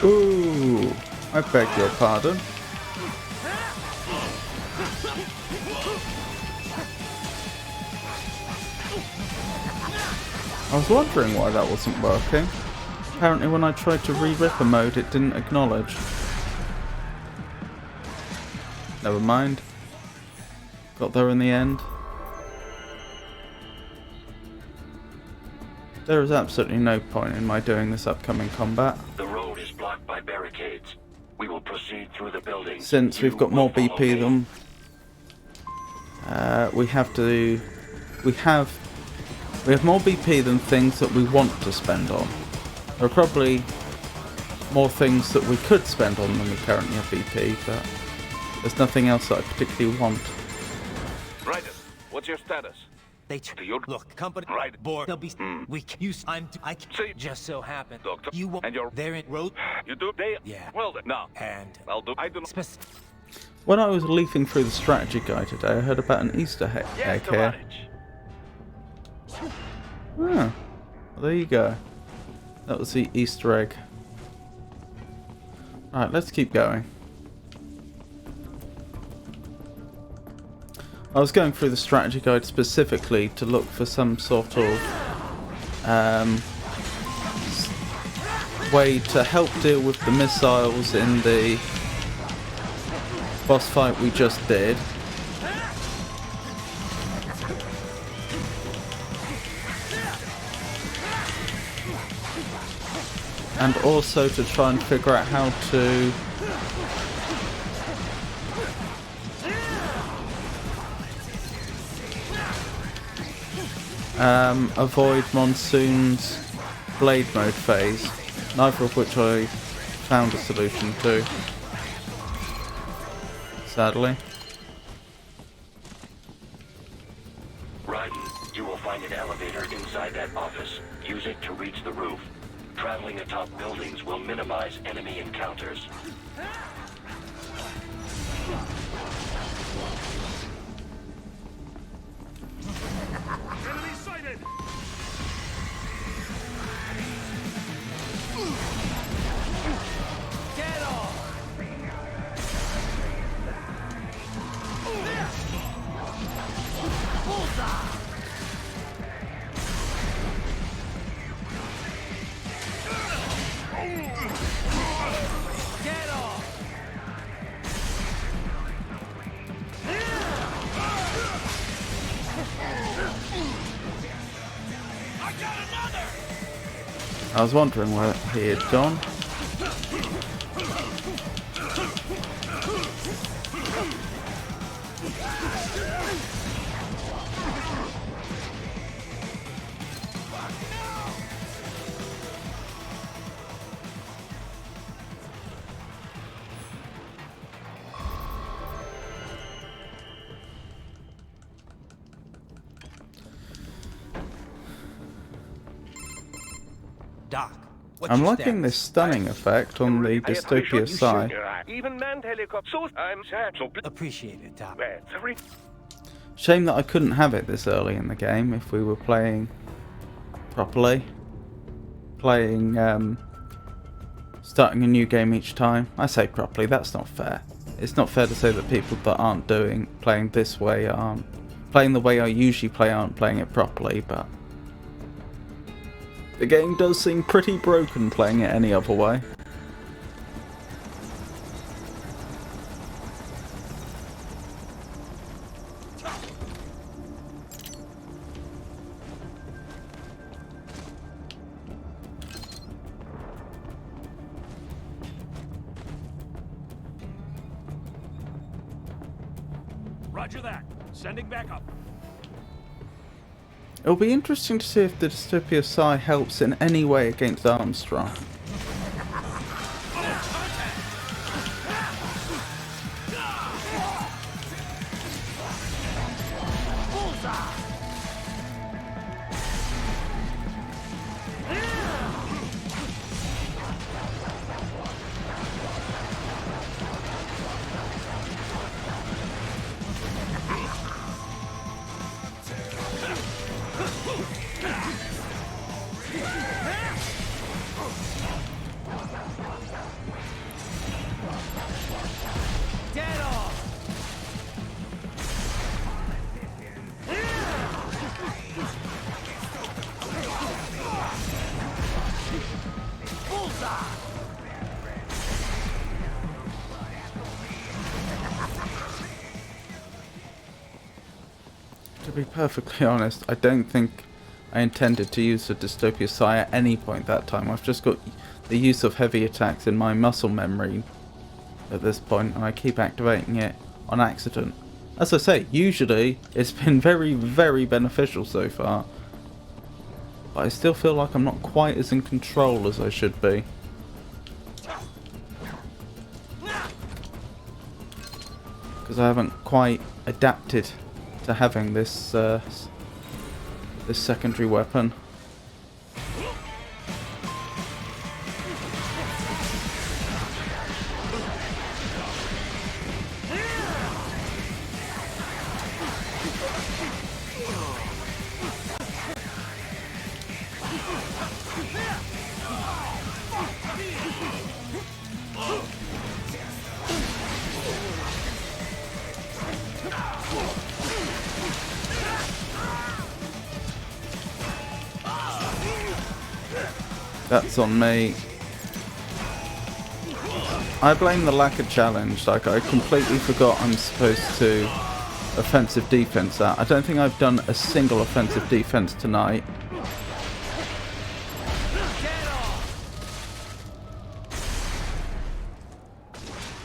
Ooh, I beg your pardon. I was wondering why that wasn't working. Apparently when I tried to re-ripper mode it didn't acknowledge. Never mind. Got there in the end. There is absolutely no point in my doing this upcoming combat. The road is blocked by barricades. We will proceed through the building. Since we've got more BP than we have more BP than things that we want to spend on. There are probably more things that we could spend on than we currently have BP, but there's nothing else that I particularly want. Ryder, what's your status? They look, company Right. board. They'll be weak. I See? just so happen. Doctor, You won't. and you're They're in road. You do? They Yeah. Well then, no. And I'll do. I do not. When I was leafing through the strategy guide today, I heard about an Easter egg here. Oh, well, there you go. That was the Easter egg. Alright, let's keep going. I was going through the strategy guide specifically to look for some sort of way to help deal with the missiles in the boss fight we just did. And also to try and figure out how to avoid Monsoon's blade mode phase, neither of which I found a solution to, sadly. Raiden, you will find an elevator inside that office. Use it to reach the roof. Traveling atop buildings will minimize enemy encounters. Enemy sighted! get off. Get off. I was wondering where he had gone. Doc, what's I'm your liking status? this stunning effect on the Dystopia side. Even manned helicopters. I'm sad. So Appreciate it, Doc. sorry. Shame that I couldn't have it this early in the game if we were playing properly. Starting a new game each time. I say properly, that's not fair. It's not fair to say that people that aren't playing this way aren't playing the way I usually play, aren't playing it properly, but the game does seem pretty broken playing it any other way. Roger that. Sending backup. It'll be interesting to see if the Dystopia Psi helps in any way against Armstrong. Get off. To be perfectly honest, I don't think I intended to use the Dystopia Psi at any point that time. I've just got the use of heavy attacks in my muscle memory at this point, and I keep activating it on accident. As I say, usually it's been very, very beneficial so far, but I still feel like I'm not quite as in control as I should be. Because I haven't quite adapted to having this this secondary weapon. That's on me. I blame the lack of challenge. Like, I completely forgot I'm supposed to offensive defense that. I don't think I've done a single offensive defense tonight.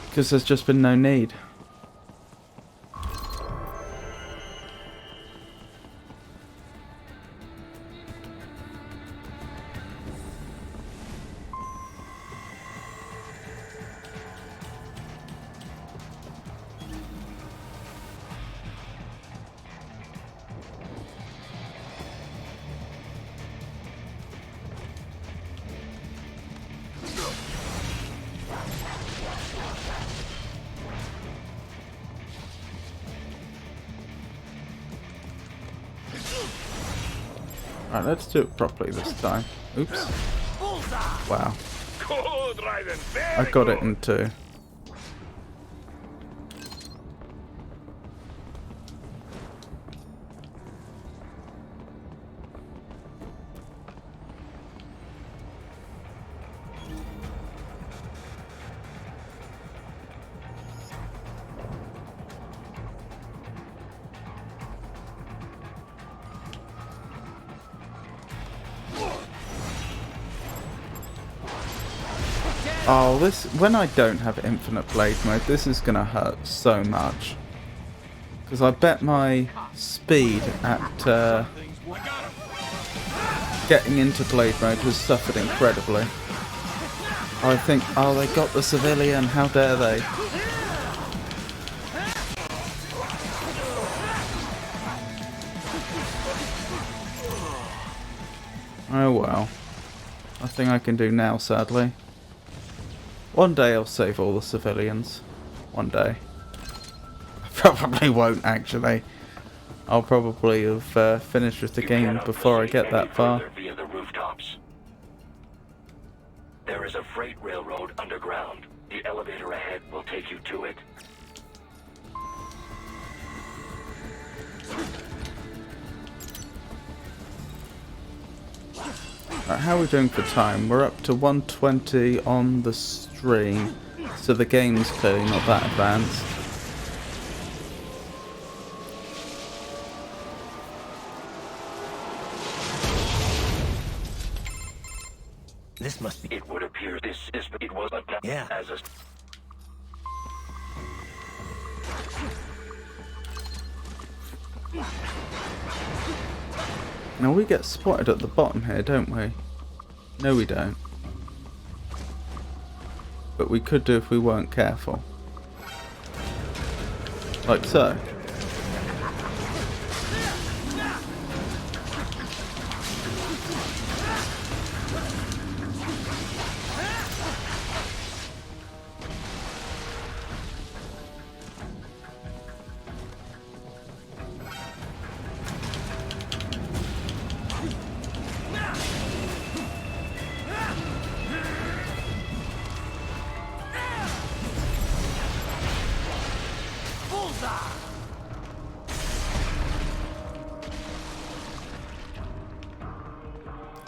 Because there's just been no need. Right, let's do it properly this time. Oops. Wow. Good, Raiden. I Very got good. it in two. Oh, this, when I don't have infinite blade mode, this is gonna hurt so much. Because I bet my speed at getting into blade mode has suffered incredibly. I think, oh, they got the civilian, how dare they? Oh well. Nothing I can do now, sadly. One day I'll save all the civilians. One day. I probably won't, actually. I'll probably have finished with the game before I get that far. Via the rooftops. There is a freight railroad underground. The elevator ahead will take you to it. Right, how are we doing for time? We're up to 120 on the stream, so the game's clearly not that advanced. This must be. It would appear it was Yeah. as a Now we get spotted at the bottom here, don't we? No, we don't. But we could do if we weren't careful. Like so.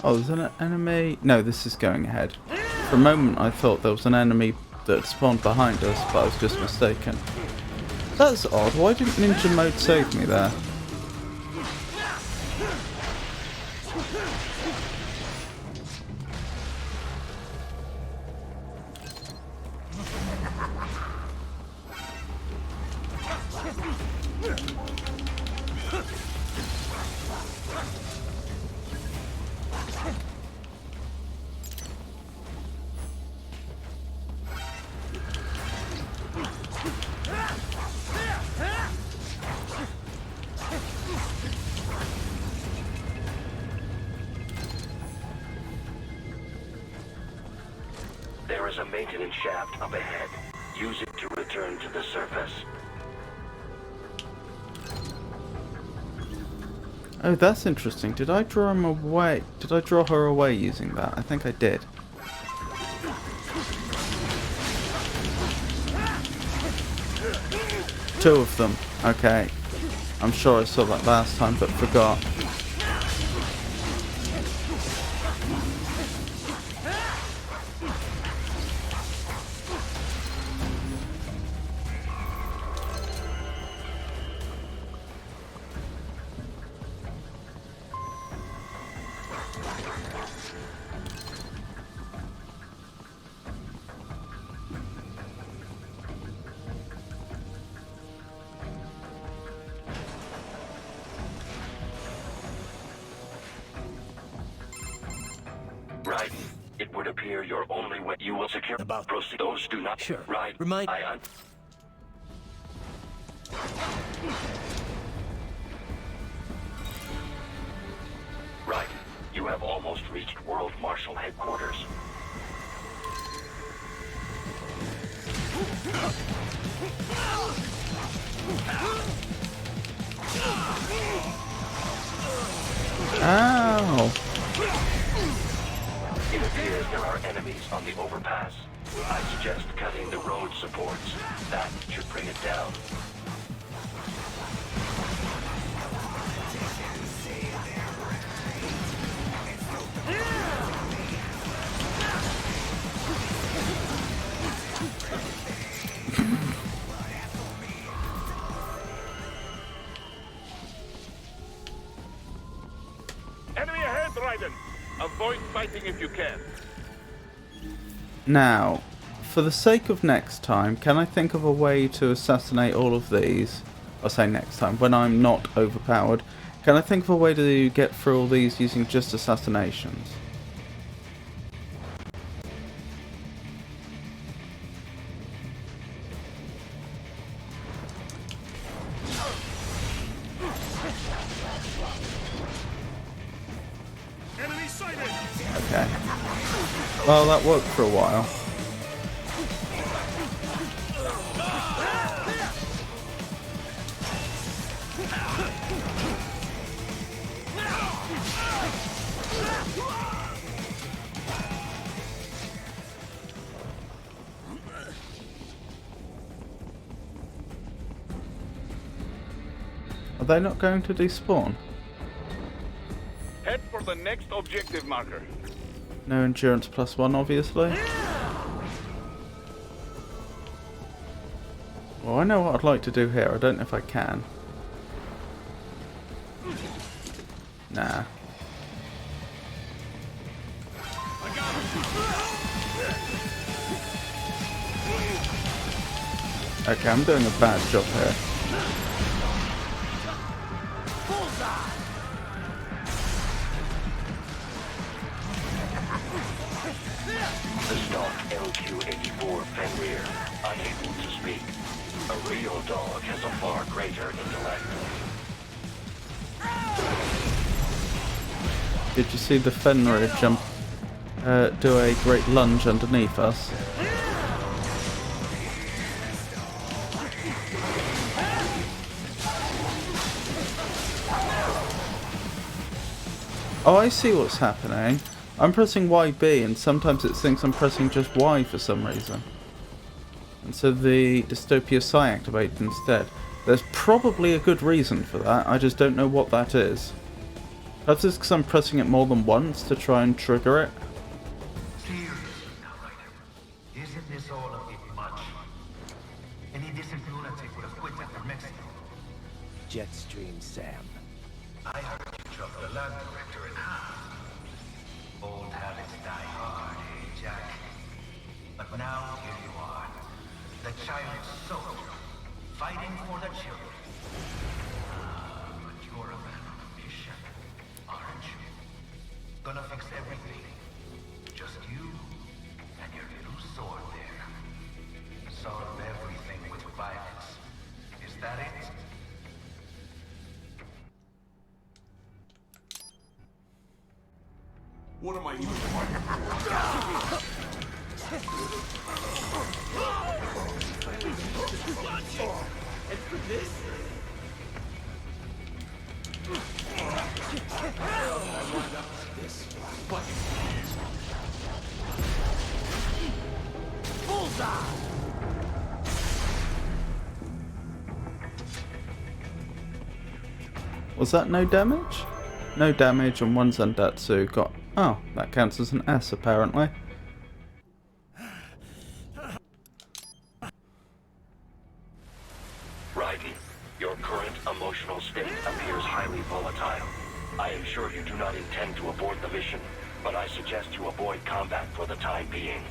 Oh, there's an enemy. No, this is going ahead. For a moment I thought there was an enemy that spawned behind us, but I was just mistaken. That's odd. Why didn't ninja mode save me there? There is a maintenance shaft up ahead. Use it to return to the surface. Oh, that's interesting. Did I draw him away? Did I draw her away using that? I think I did. Two of them. Okay. I'm sure I saw that last time, but forgot. Right. It would appear your only way you will secure About- proceed. Those do not. Sure. Right. Remind- Right. You have almost reached World Marshal Headquarters. Ow! It appears there are enemies on the overpass. I suggest cutting the road supports. That should bring it down. Enemy ahead, Raiden! Avoid fighting if you can. Now, for the sake of next time, can I think of a way to assassinate all of these? I'll say next time, when I'm not overpowered. Can I think of a way to get through all these using just assassinations? Okay. Well, that worked for a while. Are they not going to despawn? Head for the next objective marker. No endurance +1, obviously. Well, I know what I'd like to do here. I don't know if I can. Nah. Okay, I'm doing a bad job here. The stock LQ-84 Fenrir, unable to speak. A real dog has a far greater intellect. Did you see the Fenrir jump, do a great lunge underneath us? Oh, I see what's happening. I'm pressing YB and sometimes it thinks I'm pressing just Y for some reason. And so the Dystopia Psi activated instead. There's probably a good reason for that, I just don't know what that is. Perhaps it's because I'm pressing it more than once to try and trigger it. Seriously now, Ryder. Isn't this all a bit much? Any decent lunatic would have quit after Mexico. Jetstream, Sam. I heard you dropped the land director in half. Old habits die hard, eh, Jack? But now here you are, the child soldier, fighting for the children. But you're a man on a mission, aren't you? Gonna fix everything. Just you and your little sword there. Solve everything with violence. Is that it? What am I using? And for this? I wound up like this. But bullseye! Was that no damage? No damage and one Zandatsu got... Oh, that counts as an S apparently. Raiden, your current emotional state appears highly volatile. I am sure you do not intend to abort the mission, but I suggest you avoid combat for the time being.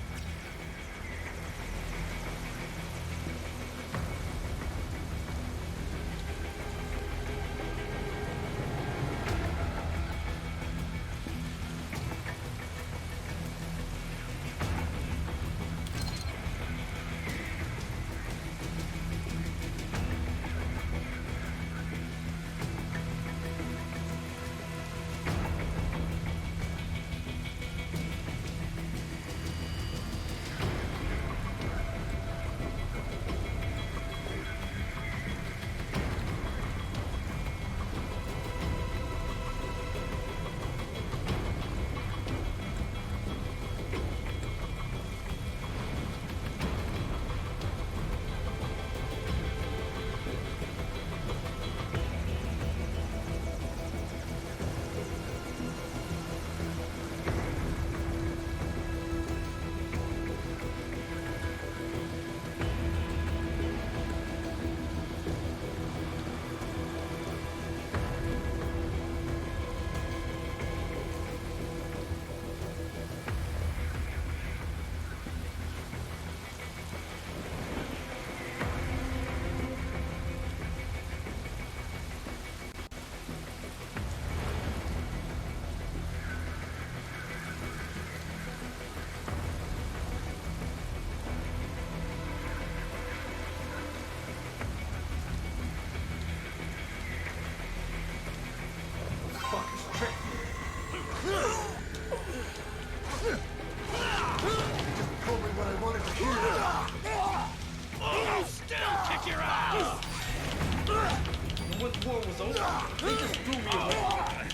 Once war was over, they just threw me away.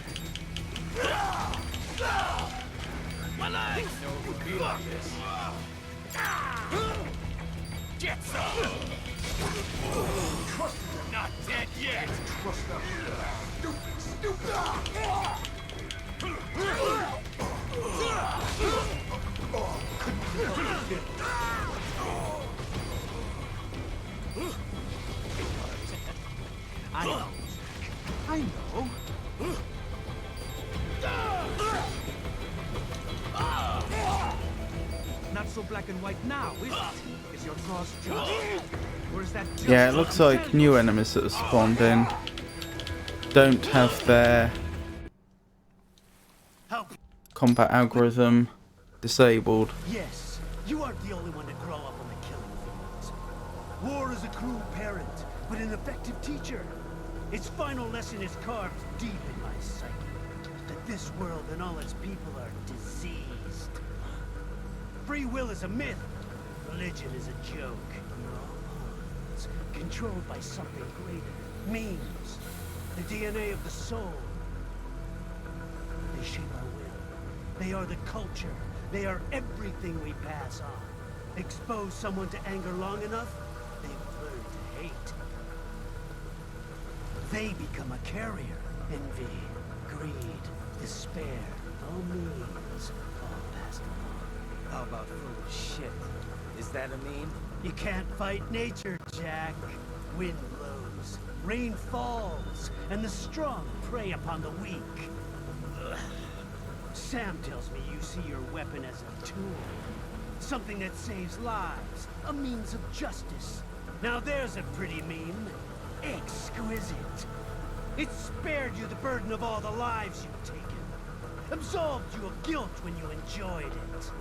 My legs! I know it would be like this. Get some! Trust me, not dead yet! Trust them. Stupid! I know. I know. Not so black and white now, is it? Is your cross just? Or is that just Yeah, it looks like new enemies that have spawned in don't have their combat algorithm disabled. Yes, you aren't the only one to grow up on the killing fields. War is a cruel parent, but an effective teacher. Its final lesson is carved deep in my psyche. That this world and all its people are diseased. Free will is a myth. Religion is a joke. You're all pawns, controlled by something greater. Memes. The DNA of the soul. They shape our will. They are the culture. They are everything we pass on. Expose someone to anger long enough, they've learned to hate. They become a carrier. Envy, greed, despair, all means, all passed along. How about full of shit? Is that a meme? You can't fight nature, Jack. Wind blows, Rain falls, and the strong prey upon the weak. Ugh. Sam tells me you see your weapon as a tool. Something that saves lives, a means of justice. Now there's a pretty meme. Exquisite. It spared you the burden of all the lives you've taken. Absolved you of guilt when you enjoyed it.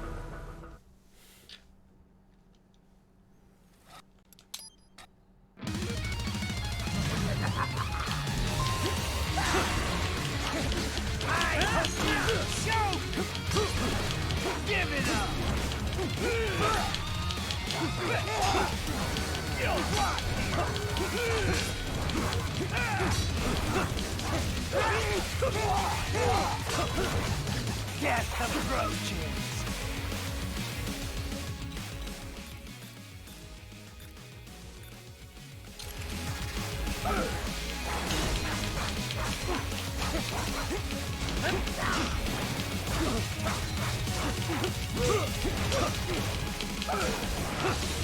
Give it up! Get approaches!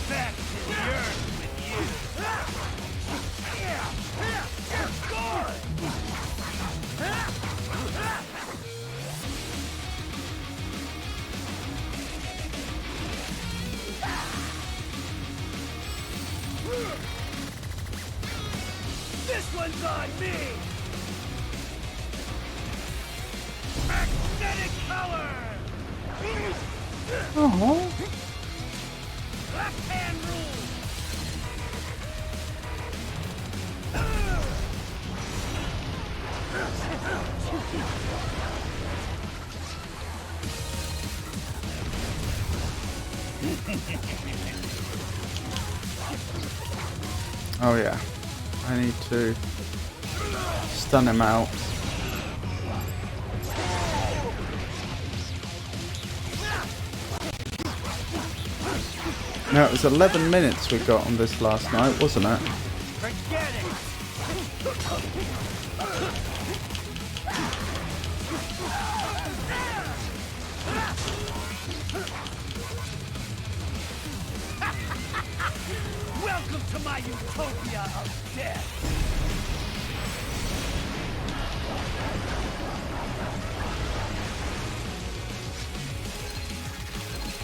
Back to the earth with you. This one's on me. Magnetic color. Oh. Left hand rule. Oh yeah, I need to stun him out. No, it was 11 minutes we got on this last night, wasn't it? Forget it. Welcome to my utopia of death.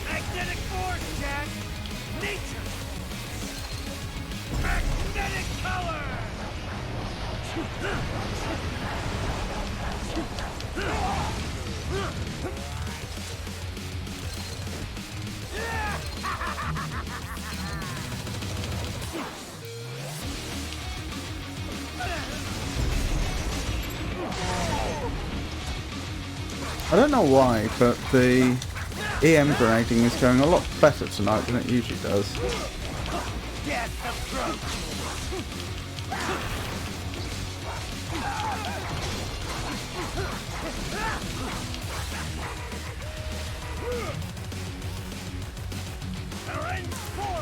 Magnetic force, Jack. Nature. Magnetic color. I don't know why, but the EM grenading is going a lot better tonight than it usually does. Get approach.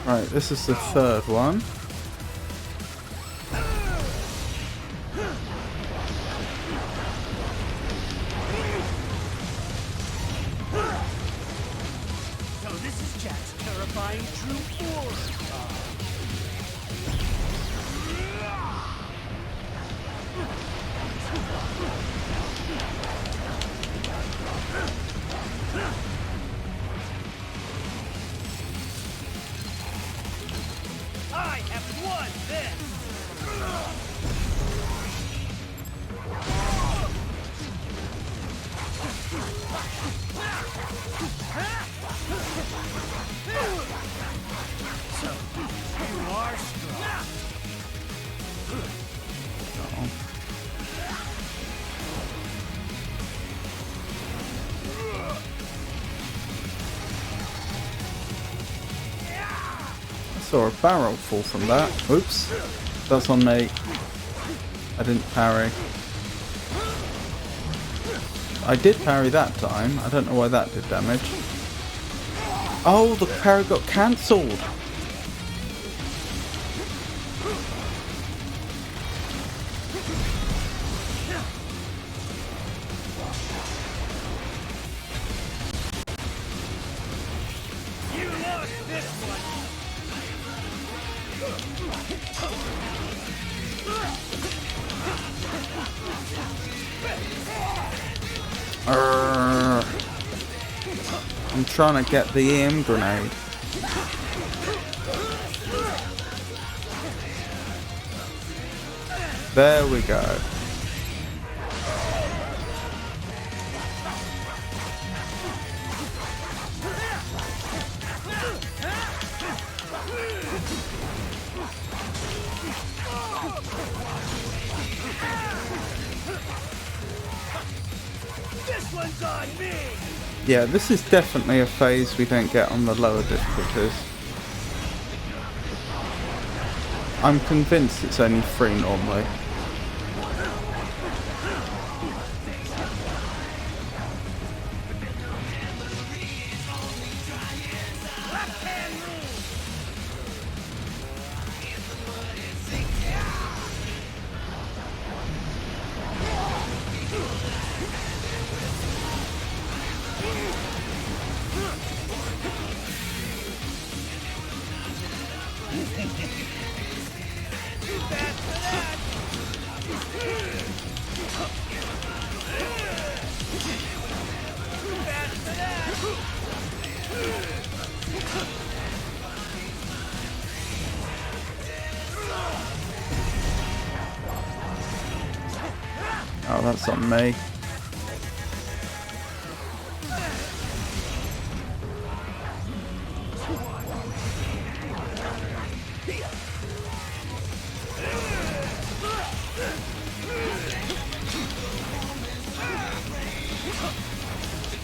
Right, this is the third one. So this is Jack's terrifying true force. I have won this! So, you are strong. I saw a barrel fall from that. Oops. That's on me. I didn't parry. I did parry that time. I don't know why that did damage. Oh, the parry got cancelled. You lost this one! I'm trying to get the EM grenade. There we go. This one's on me! Yeah, this is definitely a phase we don't get on the lower difficulties. I'm convinced it's only 3 normally. Oh, that's on me.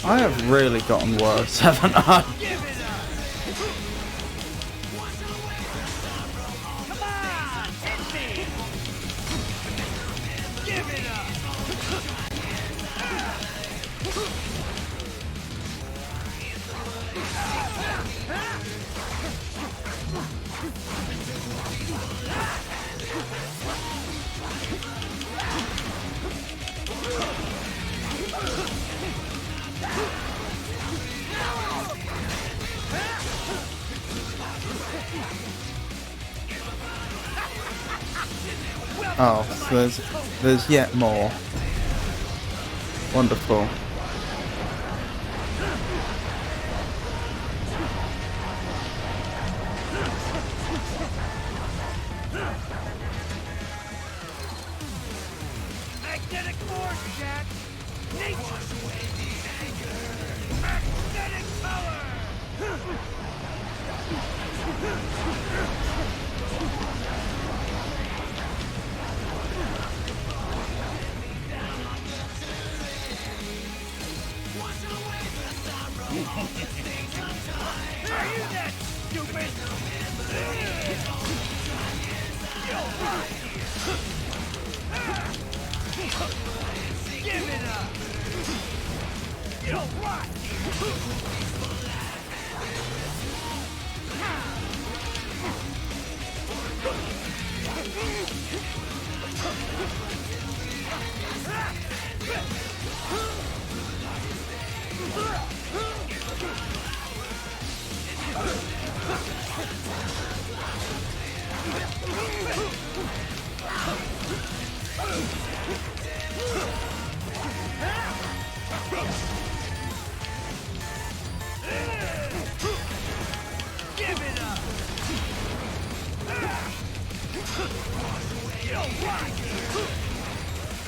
I have really gotten worse, haven't I? Oh, so there's yet more. Wonderful. Magnetic force, Jack! Nature's way the anger! Magnetic power! Are you that stupid? Give it up! You'll rot! Give it up! You'll rot!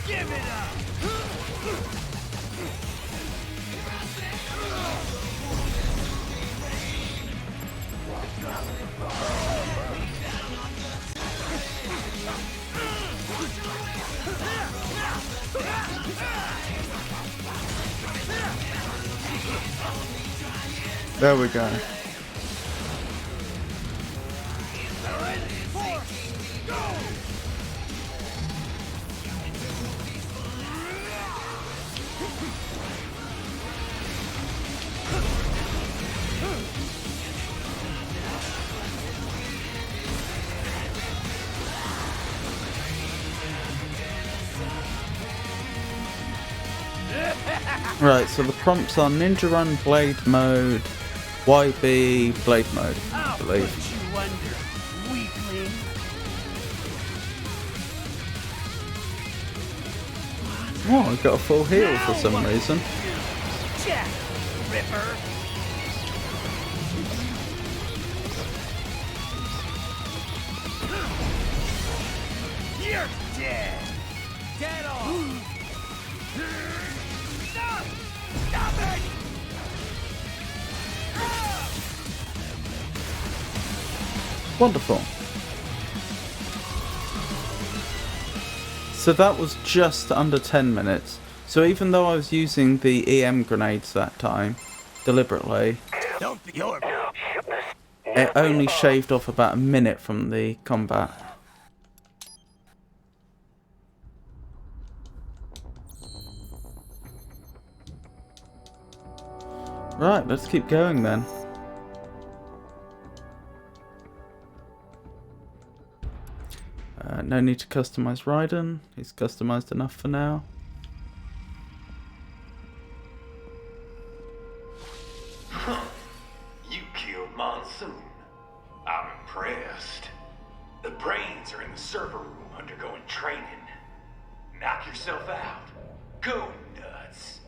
Give it up! There we go. Right, so the prompts are Ninja Run Blade Mode, YB Blade Mode, I believe. You wonder, weakling. Oh, I got a full heal for some reason. Jack, Ripper. You're dead. Dead on. Stop! Stop it! Wonderful. So that was just under 10 minutes. So even though I was using the EM grenades that time, deliberately, it only shaved off about a minute from the combat. Right, let's keep going then. No need to customize Raiden. He's customized enough for now. You killed Monsoon. I'm impressed. The brains are in the server room undergoing training. Knock yourself out. Go nuts.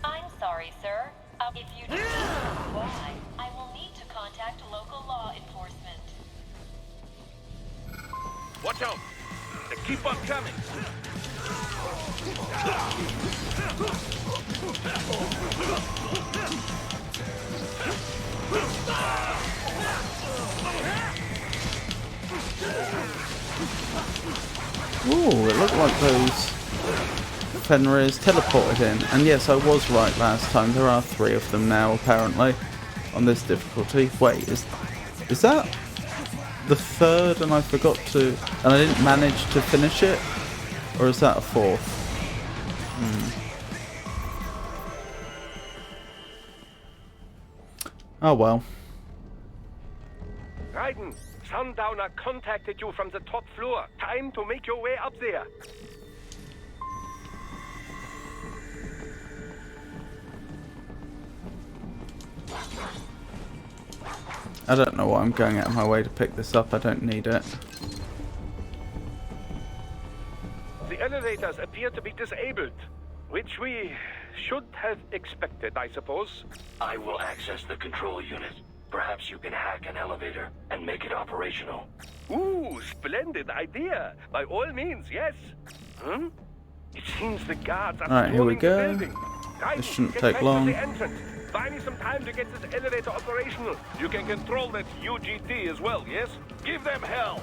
I'm sorry, sir. If you do why, I will need to contact local law enforcement. Watch out! They keep on coming! Ooh, it looked like those Fenrir's teleported in. And yes, I was right last time. There are 3 of them now, apparently, on this difficulty. Wait, is that the 3rd and I forgot to... and I didn't manage to finish it? Or is that a 4th? Oh well. Raiden, Sundowner contacted you from the top floor. Time to make your way up there. I don't know why I'm going out of my way to pick this up. I don't need it. The elevators appear to be disabled, which we should have expected, I suppose. I will access the control unit. Perhaps you can hack an elevator and make it operational. Ooh, splendid idea. By all means, yes. It seems the guards are Alright, here we storming the go. building. This shouldn't Get take back to long. the entrance. Buy me some time to get this elevator operational. You can control that UGT as well, yes? Give them hell.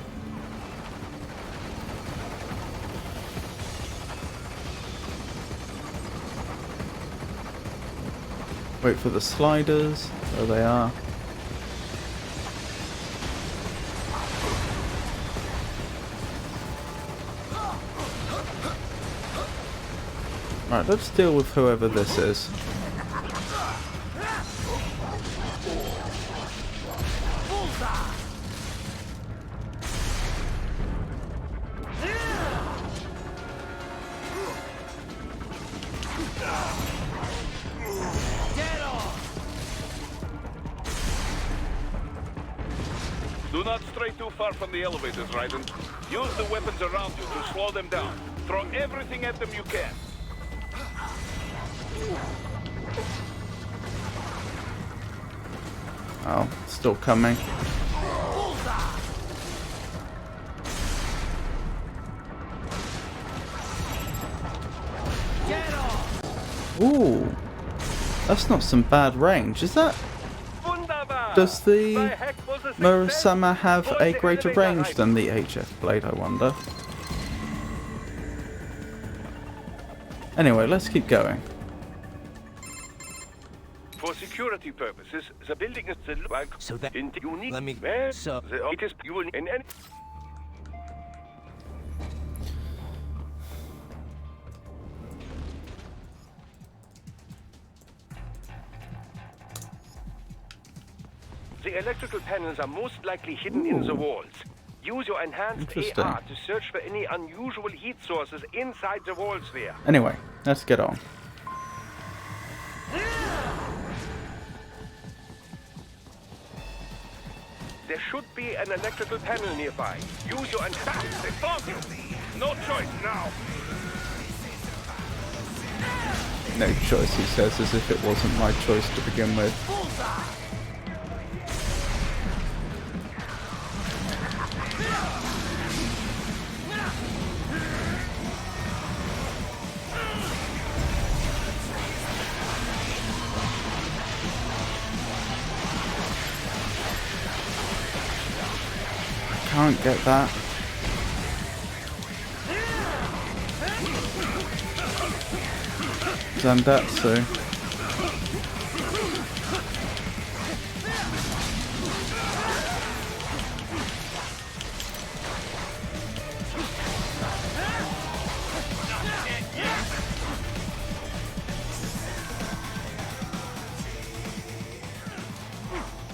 Wait for the sliders. There they are. Right, let's deal with whoever this is. Do not stray too far from the elevators, Raiden. Use the weapons around you to slow them down. Throw everything at them you can. Oh, still coming. Ooh, that's not some bad range, is that? Does the Murasama have a greater range than the HF blade, I wonder? Anyway, let's keep going. For security purposes, the building is the So that unique. let me so It is you will in any. The electrical panels are most likely hidden in the walls. Use your enhanced Interesting. AR to search for any unusual heat sources inside the walls there. Anyway, let's get on. There should be an electrical panel nearby. Use your They found you! No choice now! No choice, he says, as if it wasn't my choice to begin with. Can't get that. Zandatsu.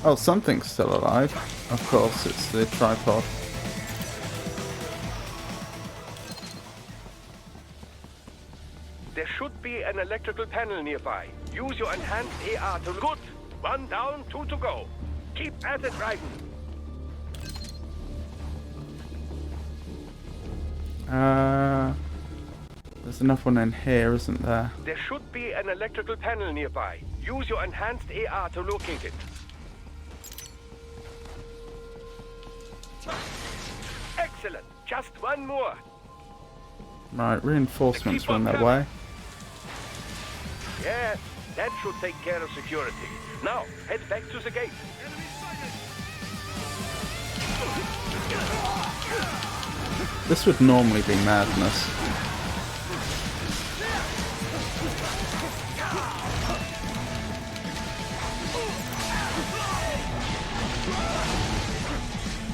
Oh, something's still alive. Of course, it's the tripod. There should be an electrical panel nearby. Use your enhanced AR to... Good! 1 down, 2 to go. Keep at it, Raiden. There's another one in here, isn't there? There should be an electrical panel nearby. Use your enhanced AR to locate it. Excellent. Just 1 more. Right, reinforcements are on their way. Yes, that should take care of security. Now, head back to the gate. This would normally be madness.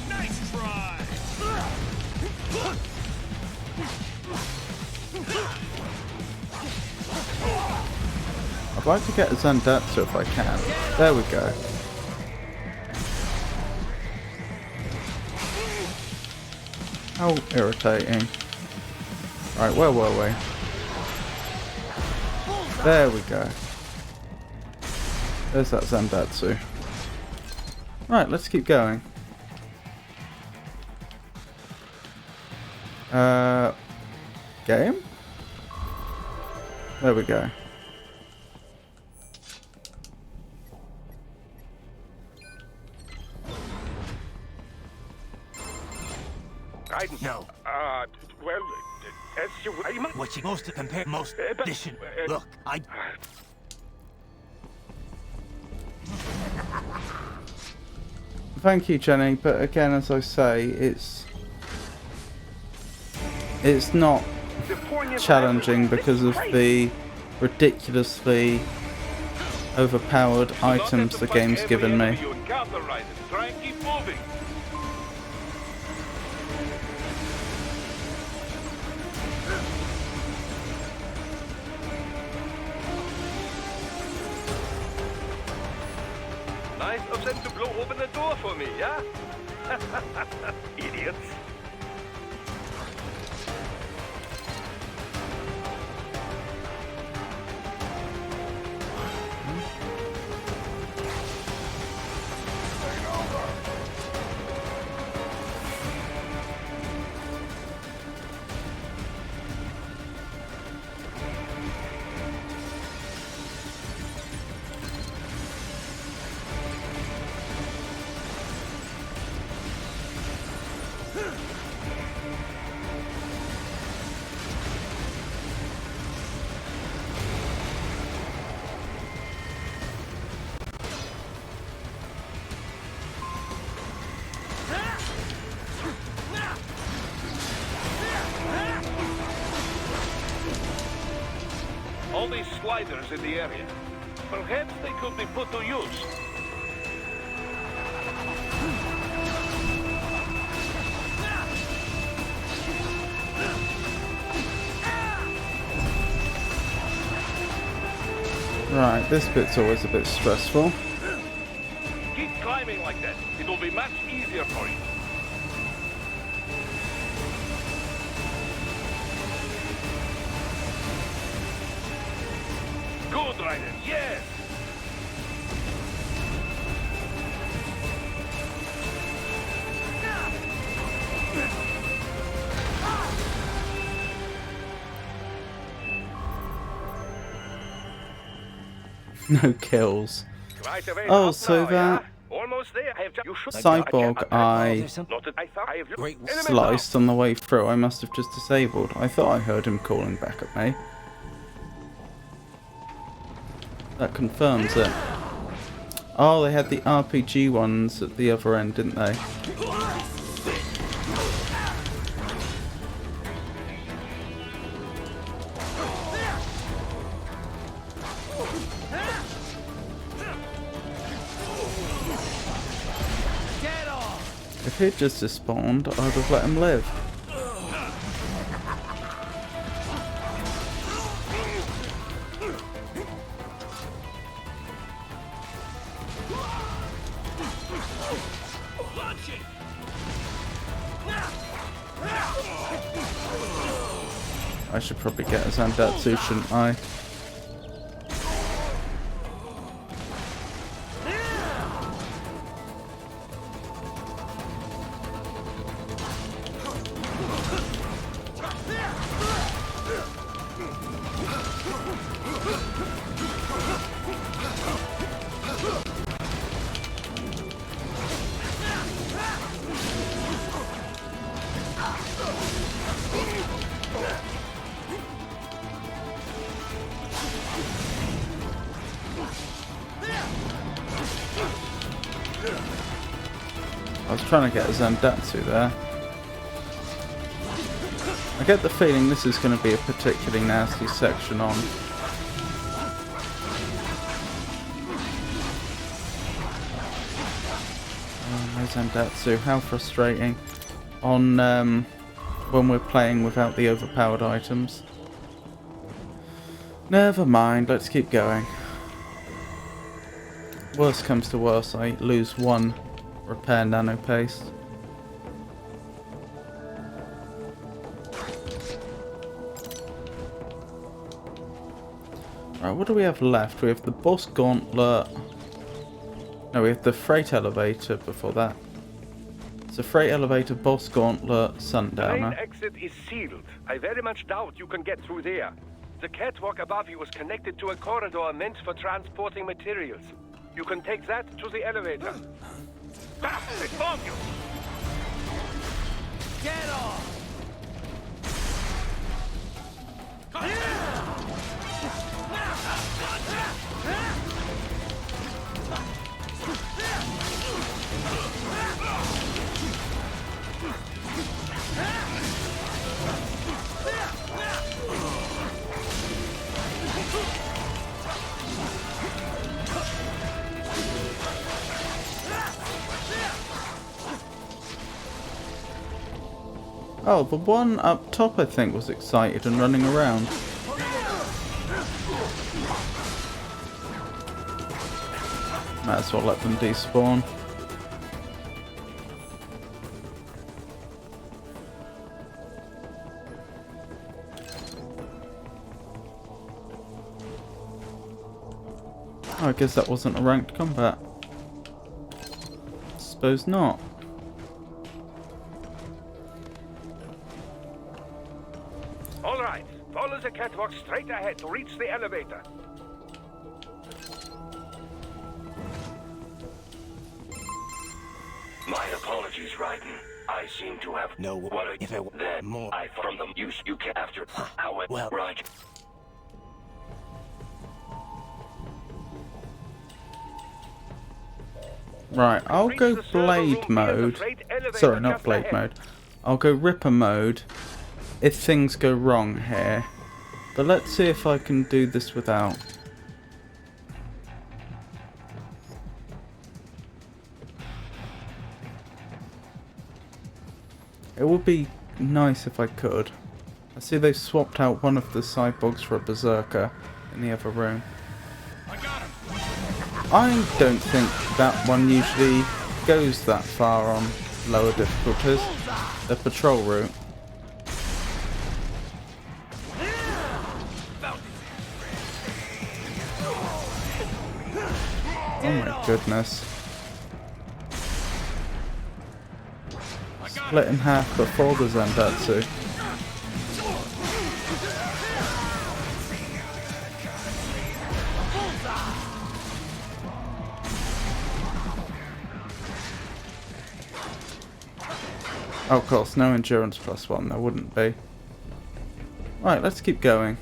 Nice try. I'd like to get a Zandatsu if I can. There we go. How irritating. Right, where were we? There we go. There's that Zandatsu. Right, let's keep going. Game? There we go. Raiden. No. Well, as you... What you most to compare most but- listen. Look, I Thank you, Jenny, but again, as I say, it's not challenging because of the ridiculously overpowered items the game's given me. You encounter, Raiden. Try and keep moving. Nice of them to blow open the door for me, yeah? Idiots. All these sliders in the area. Perhaps they could be put to use. Right, this bit's always a bit stressful. Keep climbing like that. It will be much easier for you. Good, Raiden. Yes! No kills. Quite a way Oh, up so now, that yeah? Almost there. You should cyborg I sliced on the way through, I must have just disabled. I thought I heard him calling back at me. That confirms it. Oh, they had the RPG ones at the other end, didn't they? If he'd just despawned, I'd have let him live. I should probably get a Zandatsu, shouldn't I? I was trying to get a Zandatsu there. I get the feeling this is going to be a particularly nasty section on. Oh, no Zandatsu, how frustrating. On when we're playing without the overpowered items. Never mind, let's keep going. Worst comes to worst, I lose one repair nano paste. Right, what do we have left? We have the boss gauntlet. No, we have the freight elevator before that. So freight elevator, boss gauntlet, The sundowner. main exit is sealed. I very much doubt you can get through there. The catwalk above you is connected to a corridor meant for transporting materials. You can take that to the elevator. Ah, they found you! Get off! Oh, the one up top I think was excited and running around. Might as well let them despawn. Oh, I guess that wasn't a ranked combat. Suppose not. All right, follow the catwalk straight ahead to reach the elevator. My apologies, Raiden. I seem to have If I then more. I from them use you can after how it Well. right. Right, I'll go blade mode. Sorry, not blade mode. I'll go ripper mode if things go wrong here. But let's see if I can do this without. It would be nice if I could. I see they've swapped out one of the cyborgs for a berserker in the other room. I don't think that one usually goes that far on lower difficulties. The patrol route. Oh my goodness. Split in half before the Zandatsu. Oh, of course, no endurance +1, there wouldn't be. Right, let's keep going.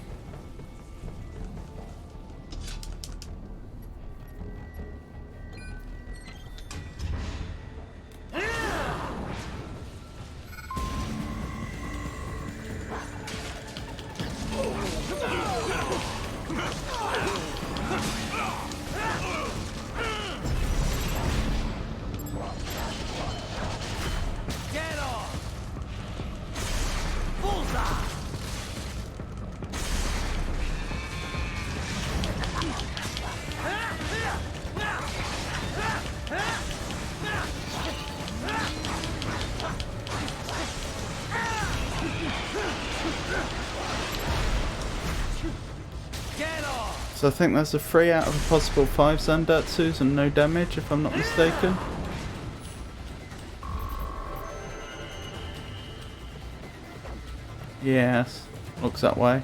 So I think there's a 3 out of a possible 5 Zandatsus and no damage, if I'm not mistaken. Yes, looks that way.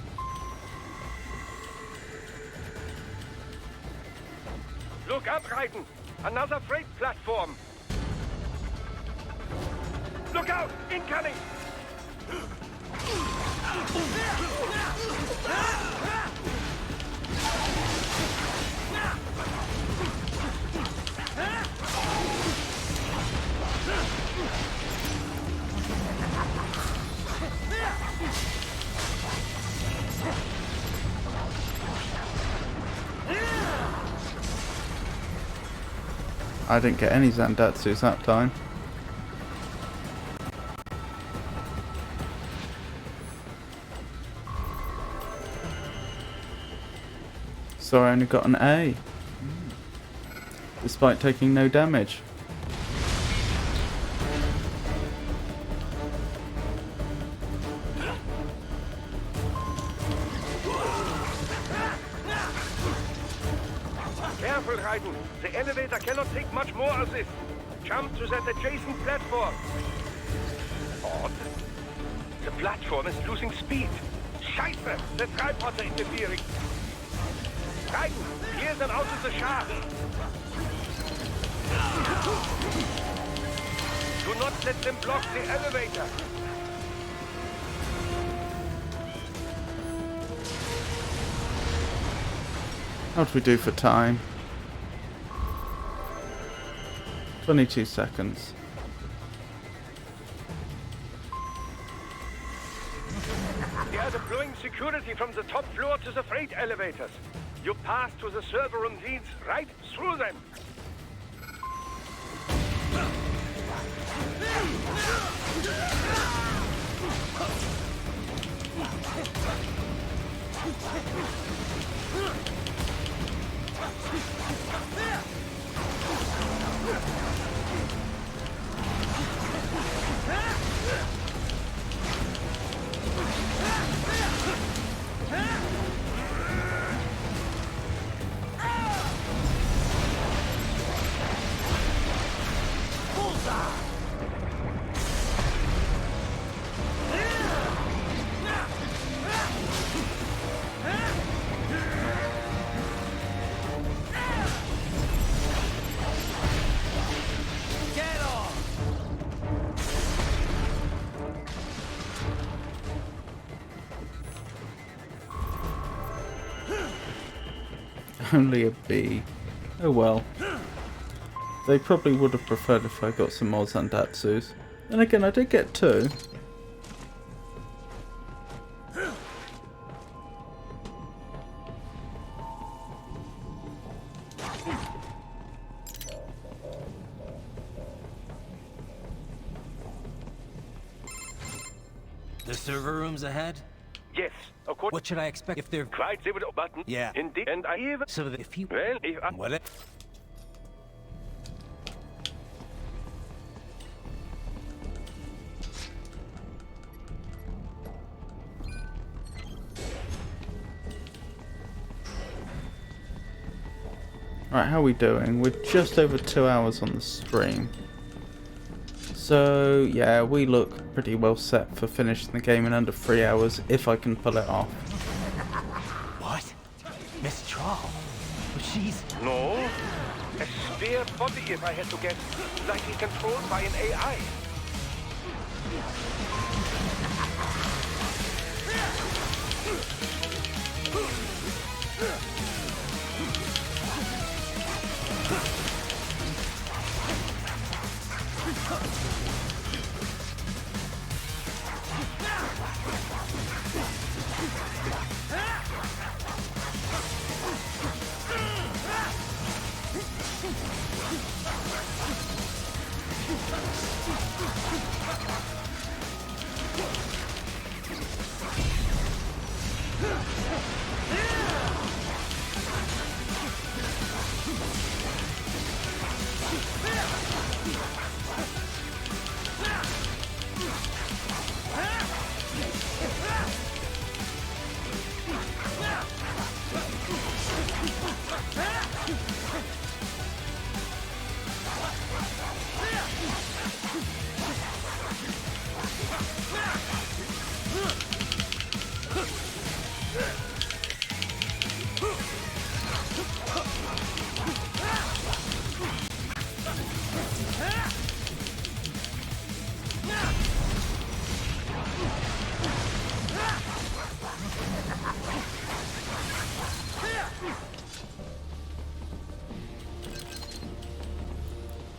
Look up, Raiden! Another freight platform! Look out! Incoming! I didn't get any Zandatsus that time. So I only got an A, despite taking no damage. Careful, Raiden. The elevator cannot take much more of this. Jump to that adjacent platform. Odd. The platform is losing speed. Scheiße! The tripods are interfering. Raiden, clear them out of the shaft. Do not let them block the elevator. How'd we do for time? 22 seconds. They are deploying security from the top floor to the freight elevators. Your path to the server room leads right through them. Only a B. Oh well. They probably would have preferred if I got some more Zandatsus. And again, I did get 2. The server rooms ahead? Yes, of course. What should I expect if they're Quite the button. Yeah. Indeed. And I even... so that if you Well, if I... what it? Right, how are we doing? We're just over 2 hours on the stream. So, yeah, we look pretty well set for finishing the game in under 3 hours, if I can pull it off. What? Miss Troll? She's... No. A spare body, if I had to guess. Likely controlled by an AI.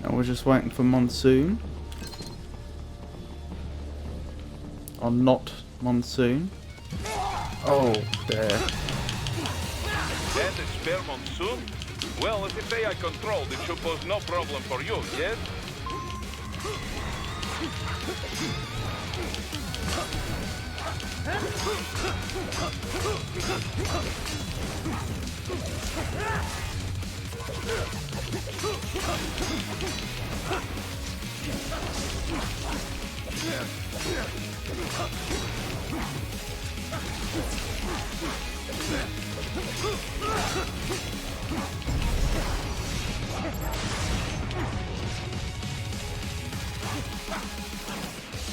Now we're just waiting for Monsoon. Or not Monsoon. Oh, there. That is spare Monsoon? Well, if it's AI controlled, it should pose no problem for you, yes?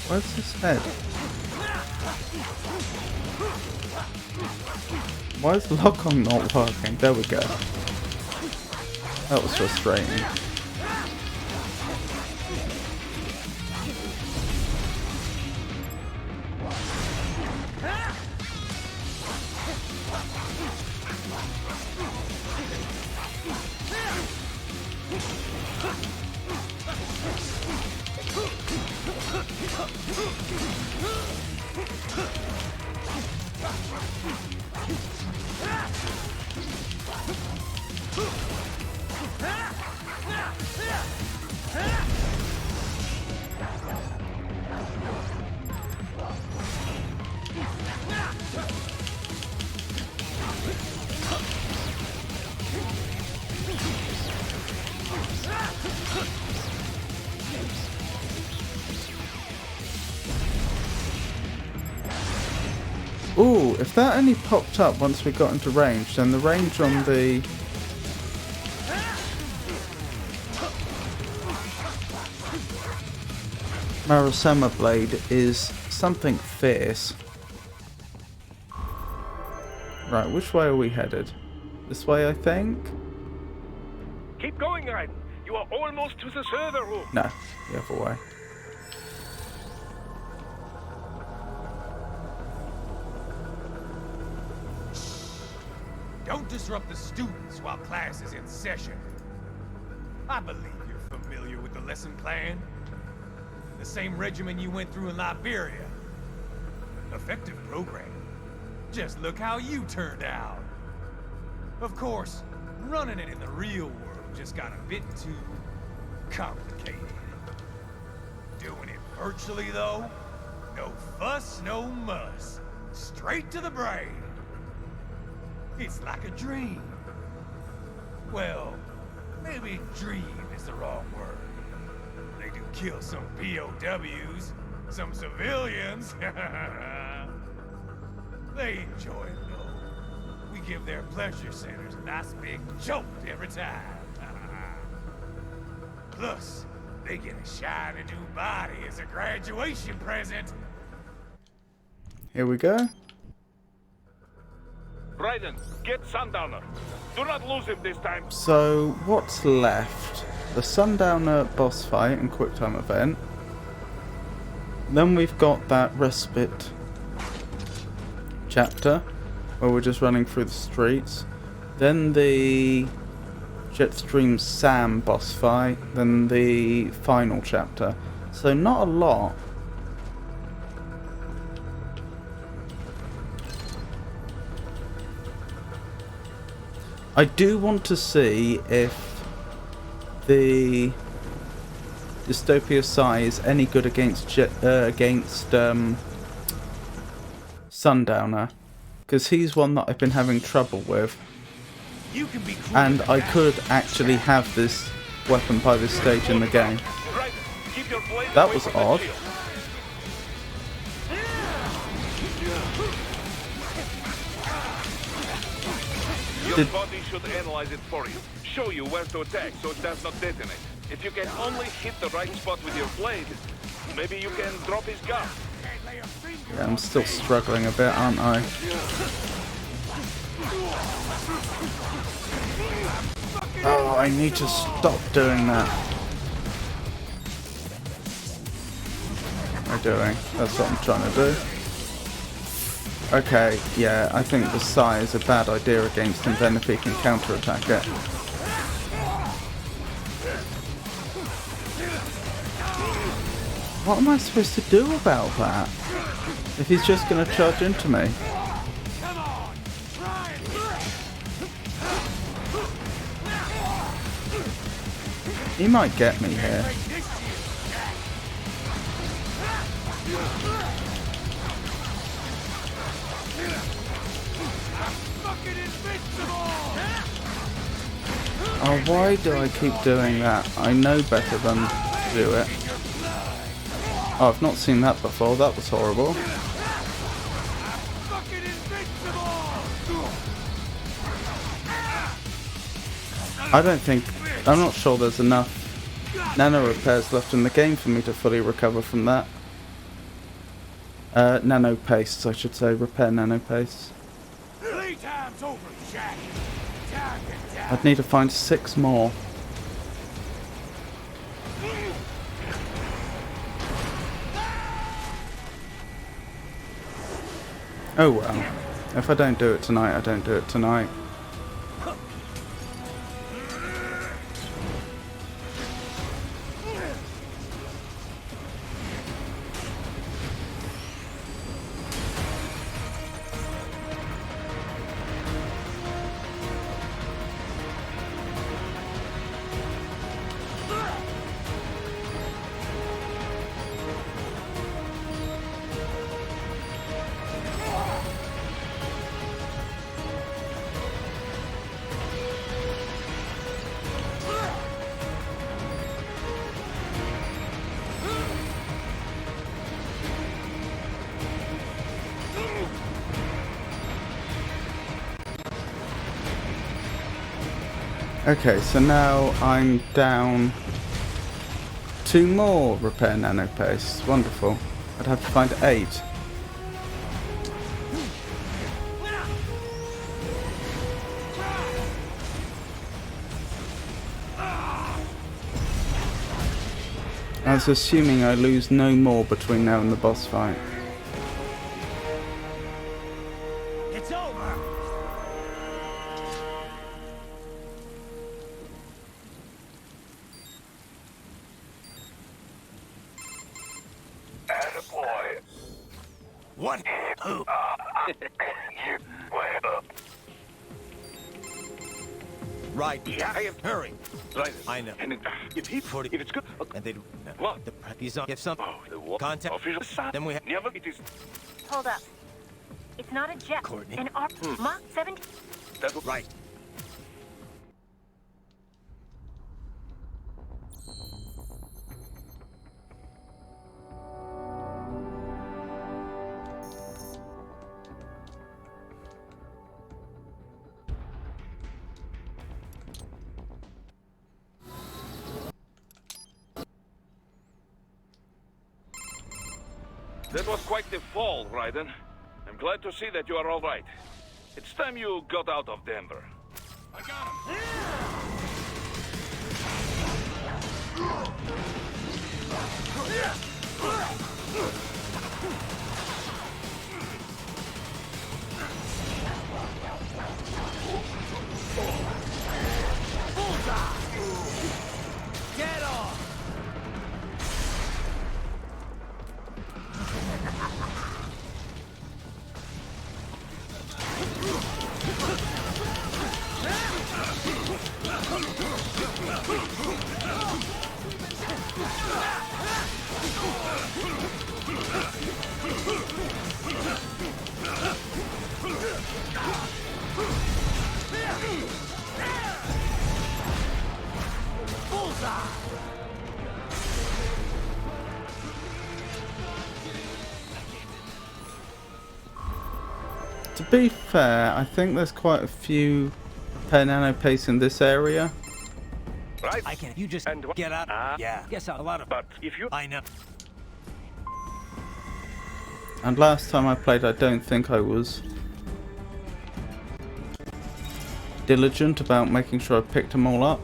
Where's his head? Why is the lock-on not working? There we go. That was frustrating. Ooh, if that only popped up once we got into range, then the range on the Marasema blade is something fierce. Right, which way are we headed? This way, I think? Keep going, Raiden. You are almost to the server room. No, the other way. Don't disrupt the students while class is in session. I believe you're familiar with the lesson plan. The same regimen you went through in Liberia. Effective program. Just look how you turned out. Of course, running it in the real world just got a bit too complicated. Doing it virtually, though, no fuss, no muss. Straight to the brain. It's like a dream. Well, maybe dream is the wrong word. They do kill some POWs, some civilians. They enjoy it, though. We give their pleasure centers a nice big jolt every time. Plus, they get a shiny new body as a graduation present. Here we go. Raiden, get Sundowner. Do not lose him this time. So, what's left? The Sundowner boss fight and quick time event. Then we've got that respite chapter where we're just running through the streets. Then the Jetstream Sam boss fight. Then the final chapter. So not a lot. I do want to see if the Dystopia Psi is any good against Sundowner, because he's one that I've been having trouble with, and I could actually have this weapon by this stage in the game. That was odd. Your body should analyze it for you. Show you where to attack so it does not detonate. If you can only hit the right spot with your blade, maybe you can drop his guard. Yeah, I'm still struggling a bit, aren't I? Oh, I need to stop doing that. What am I doing? That's what I'm trying to do. Okay, yeah, I think the Psi is a bad idea against him, then if he can counterattack it. What am I supposed to do about that? If he's just going to charge into me? He might get me here. Oh, why do I keep doing that? I know better than to do it. Oh, I've not seen that before. That was horrible. I'm not sure there's enough nano repairs left in the game for me to fully recover from that. Nano pastes, I should say. Repair nano pastes. I'd need to find 6 more. Oh well. If I don't do it tonight, I don't do it tonight. Okay, so now I'm down 2 more repair nano pastes. Wonderful. I'd have to find 8. I was assuming I lose no more between now and the boss fight. It's over. Attaboy. What? Who? You went up. Right. Yeah, I am. Hurry. Right. I know. And if it's good. And they'd... What? The preppies on. If some... Oh, the war. Contact. Official. Then we have... Never. It is. Hold up. It's not a jet. Courtney. An Mach 17. That was Right. That was quite the fall, Raiden. I'm glad to see that you are all right. It's time you got out of Denver. I got him. Get off! To be fair, I think there's quite a few repair nano paste in this area. Right? I can't. You just And get out. Yeah. Guess a lot of. But if you... I know. And last time I played, I don't think I was diligent about making sure I picked them all up.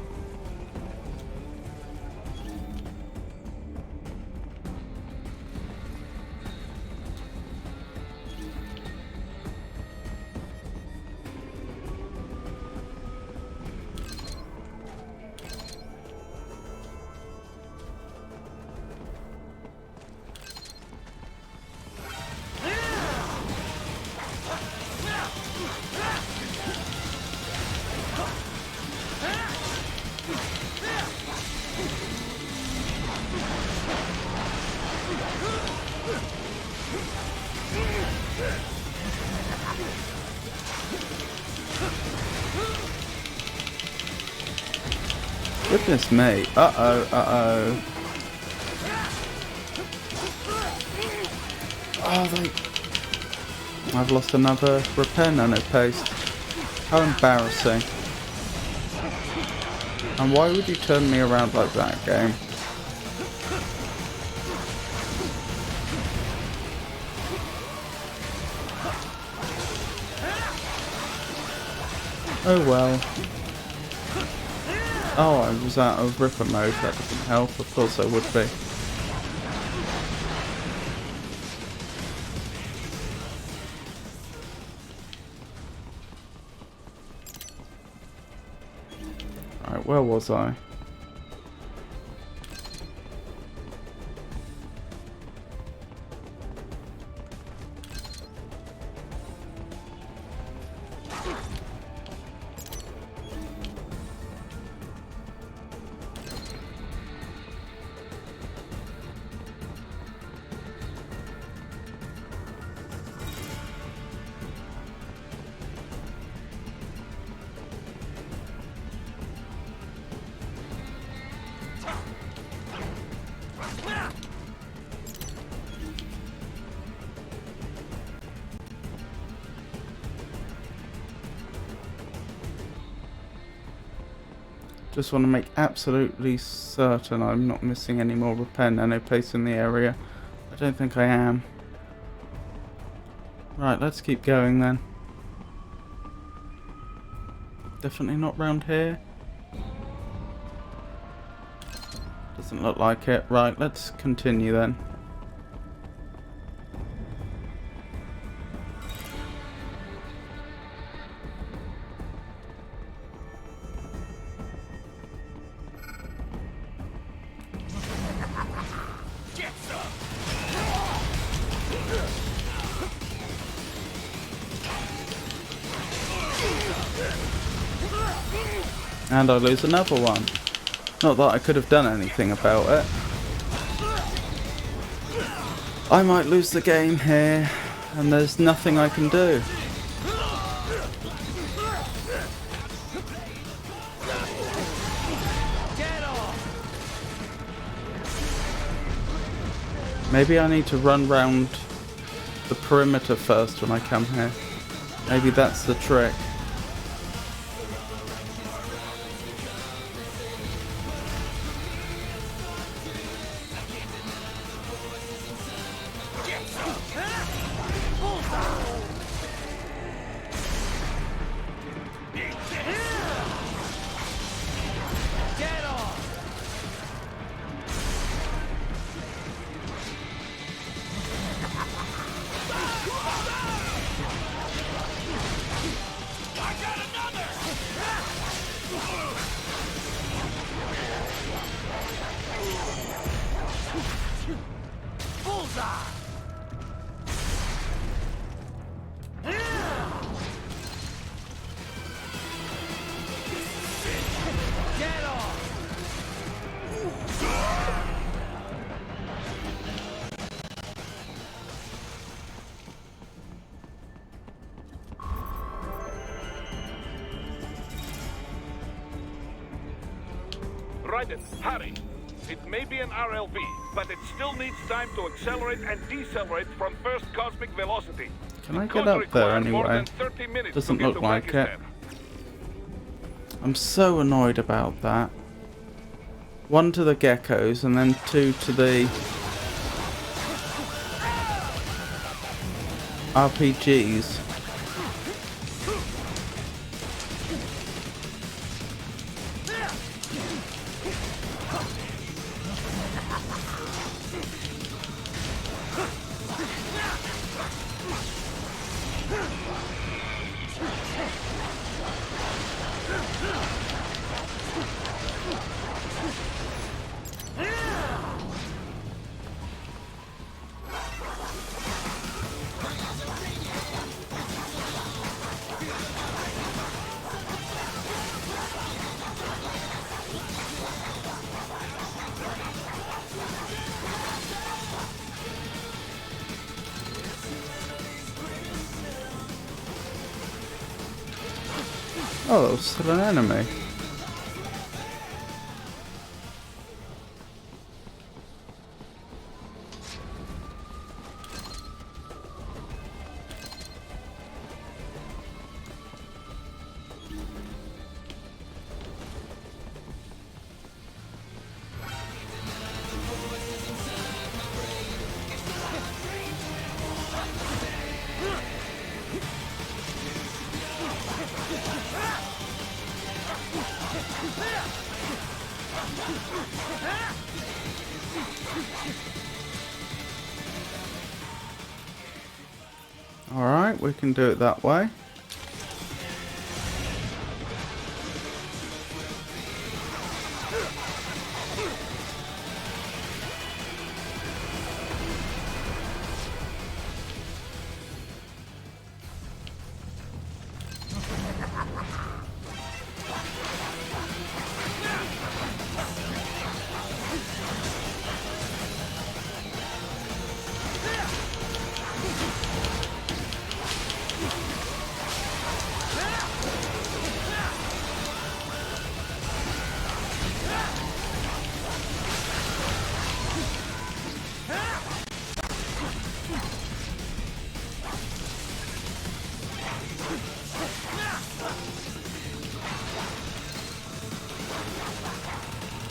Goodness me. Uh-oh, uh-oh. Oh, I've lost another repair nano paste. How embarrassing. And why would you turn me around like that, game? Oh well. Oh, I was out of Ripper mode, that doesn't help, of course I would be. Right, where was I? Just want to make absolutely certain I'm not missing any more repair nano paste in the area. I don't think I am. Right, let's keep going then. Definitely not round here. Doesn't look like it. Right, let's continue then. And I lose another one. Not that I could have done anything about it. I might lose the game here, and there's nothing I can do. Maybe I need to run round the perimeter first when I come here. Maybe that's the trick. Raiden, hurry. It may be an RLV, but it still needs time to accelerate and decelerate from first cosmic velocity. Can I get up there anyway? Doesn't look like it. I'm so annoyed about that. 1 to the geckos and then 2 to the RPGs. Oh, that was still an enemy. Alright, we can do it that way.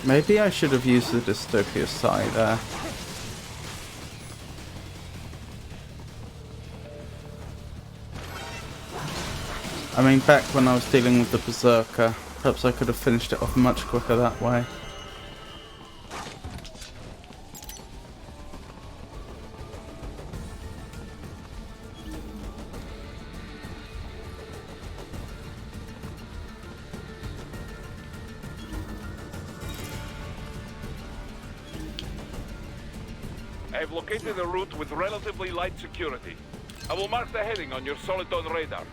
Maybe I should have used the Dystopia side there. I mean, back when I was dealing with the Berserker, perhaps I could have finished it off much quicker that way. I've located a route with relatively light security. I will mark the heading on your Soliton radar.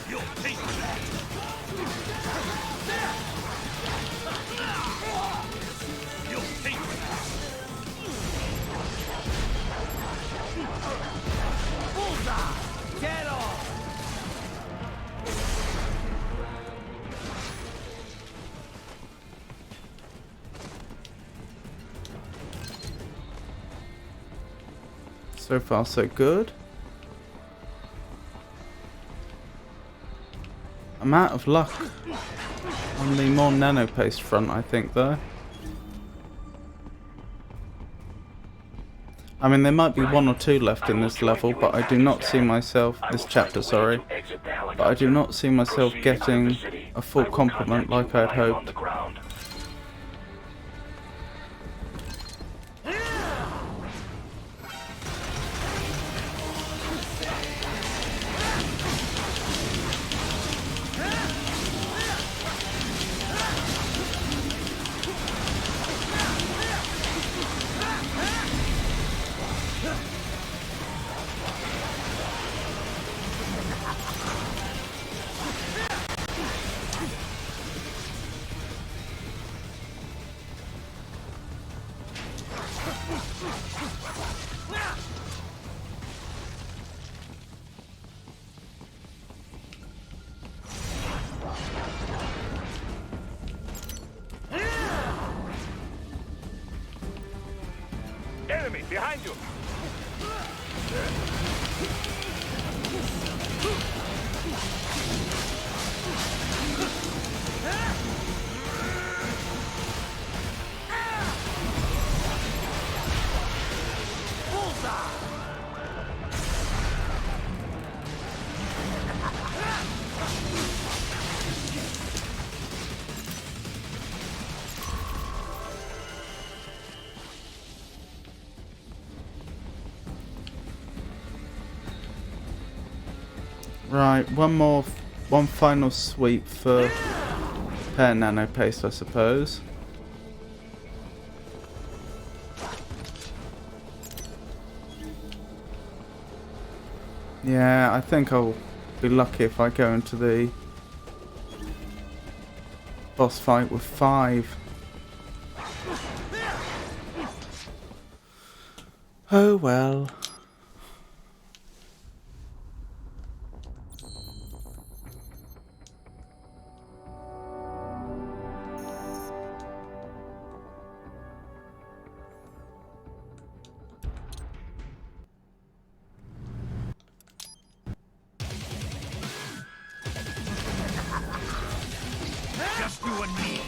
You'll take that! You'll take that! Bullseye! Get off! So far, so good. I'm out of luck on the more nanopaste front, I think, though. I mean, there might be 1 or 2 left in this level, but I do not see myself, this chapter, sorry, but I do not see myself getting a full complement like I'd hoped. Enemy behind you! Right, one final sweep for Repair Nano Paste, I suppose. Yeah, I think I'll be lucky if I go into the boss fight with 5. Oh well. Just you and me.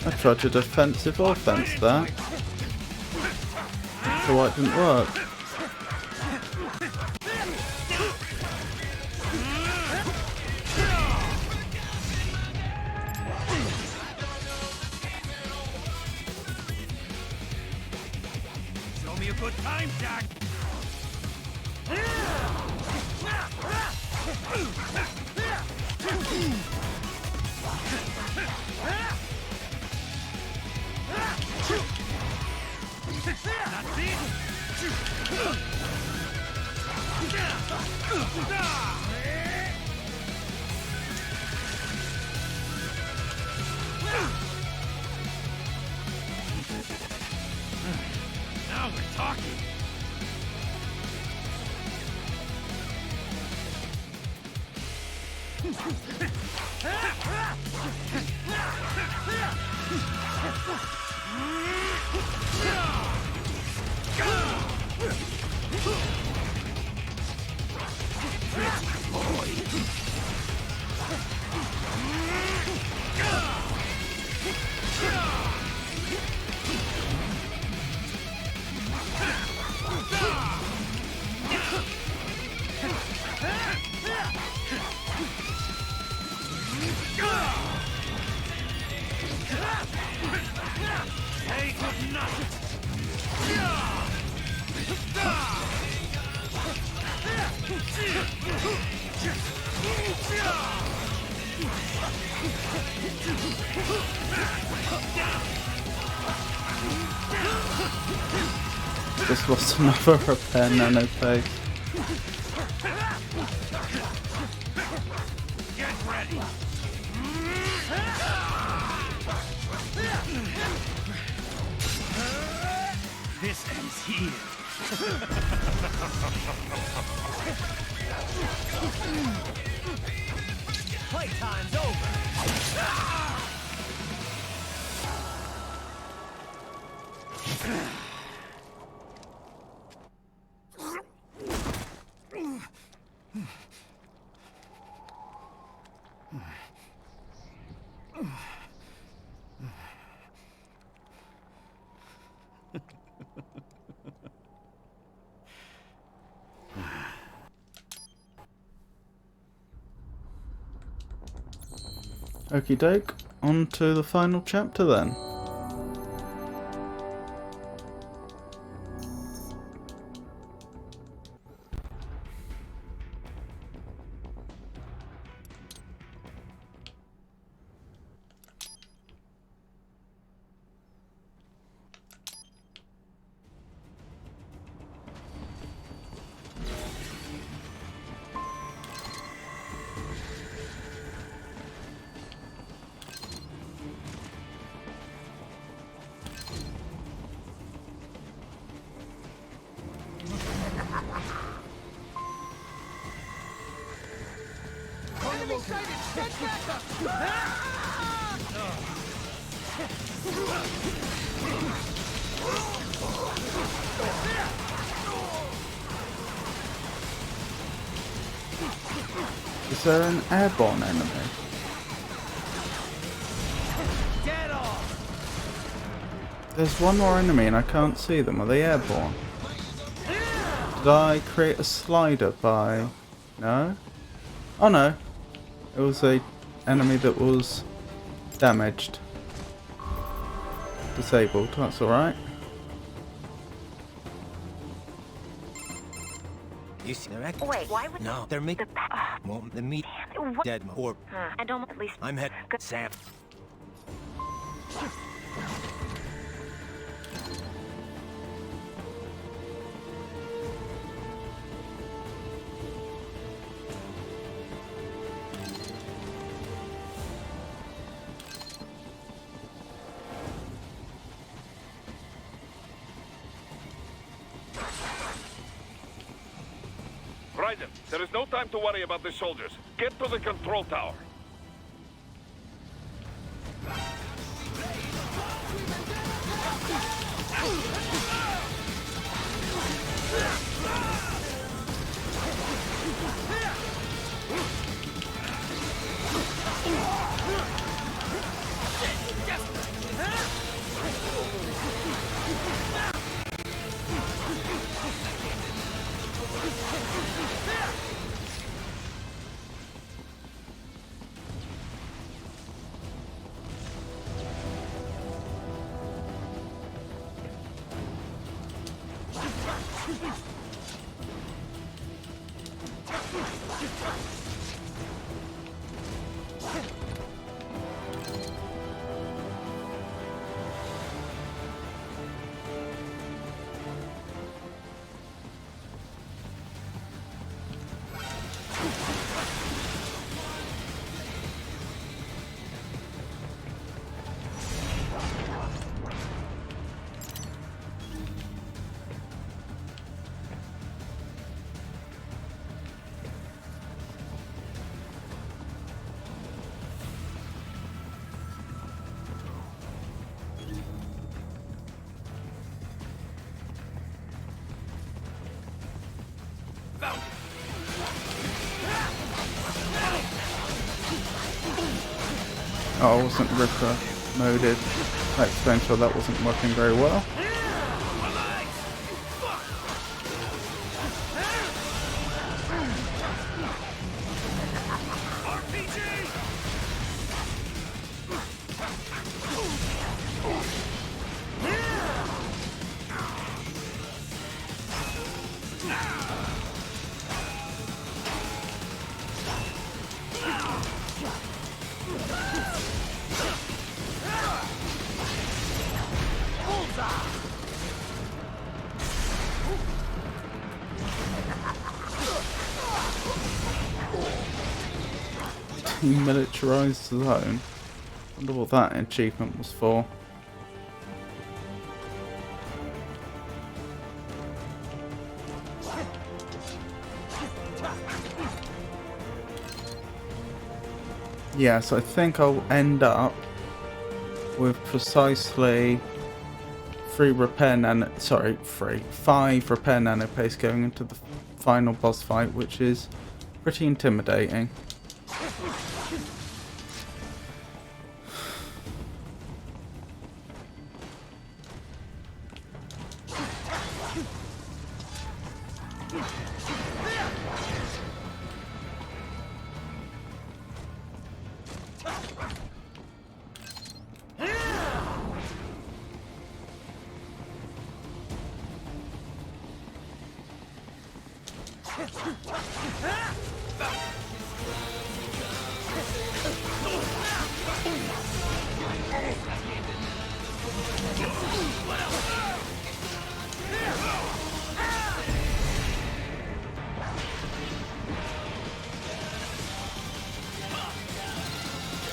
I tried to defensive offense that. So why it didn't work? Show me a good time, Jack. Now we're talking. Hey, good night. This was another Repair Nano Paste. Get ready. This ends here. Playtime's over. Okie doke, on to the final chapter then. Is there an airborne enemy? There's one more enemy and I can't see them. Are they airborne? Did I create a slider by... No? Oh no. It was a enemy that was damaged. Disabled. That's alright. You see the wreck? Wait, why would No, they're making the meat dead or I don't at least I'm head Sam. Raiden, there is no time to worry about the soldiers. Get to the control tower. Oh, I wasn't Ripper moded. That explains why that wasn't working very well. Demilitarized zone. Wonder what that achievement was for. Yeah, so I think I'll end up with precisely 5 repair nanopace going into the final boss fight, which is pretty intimidating.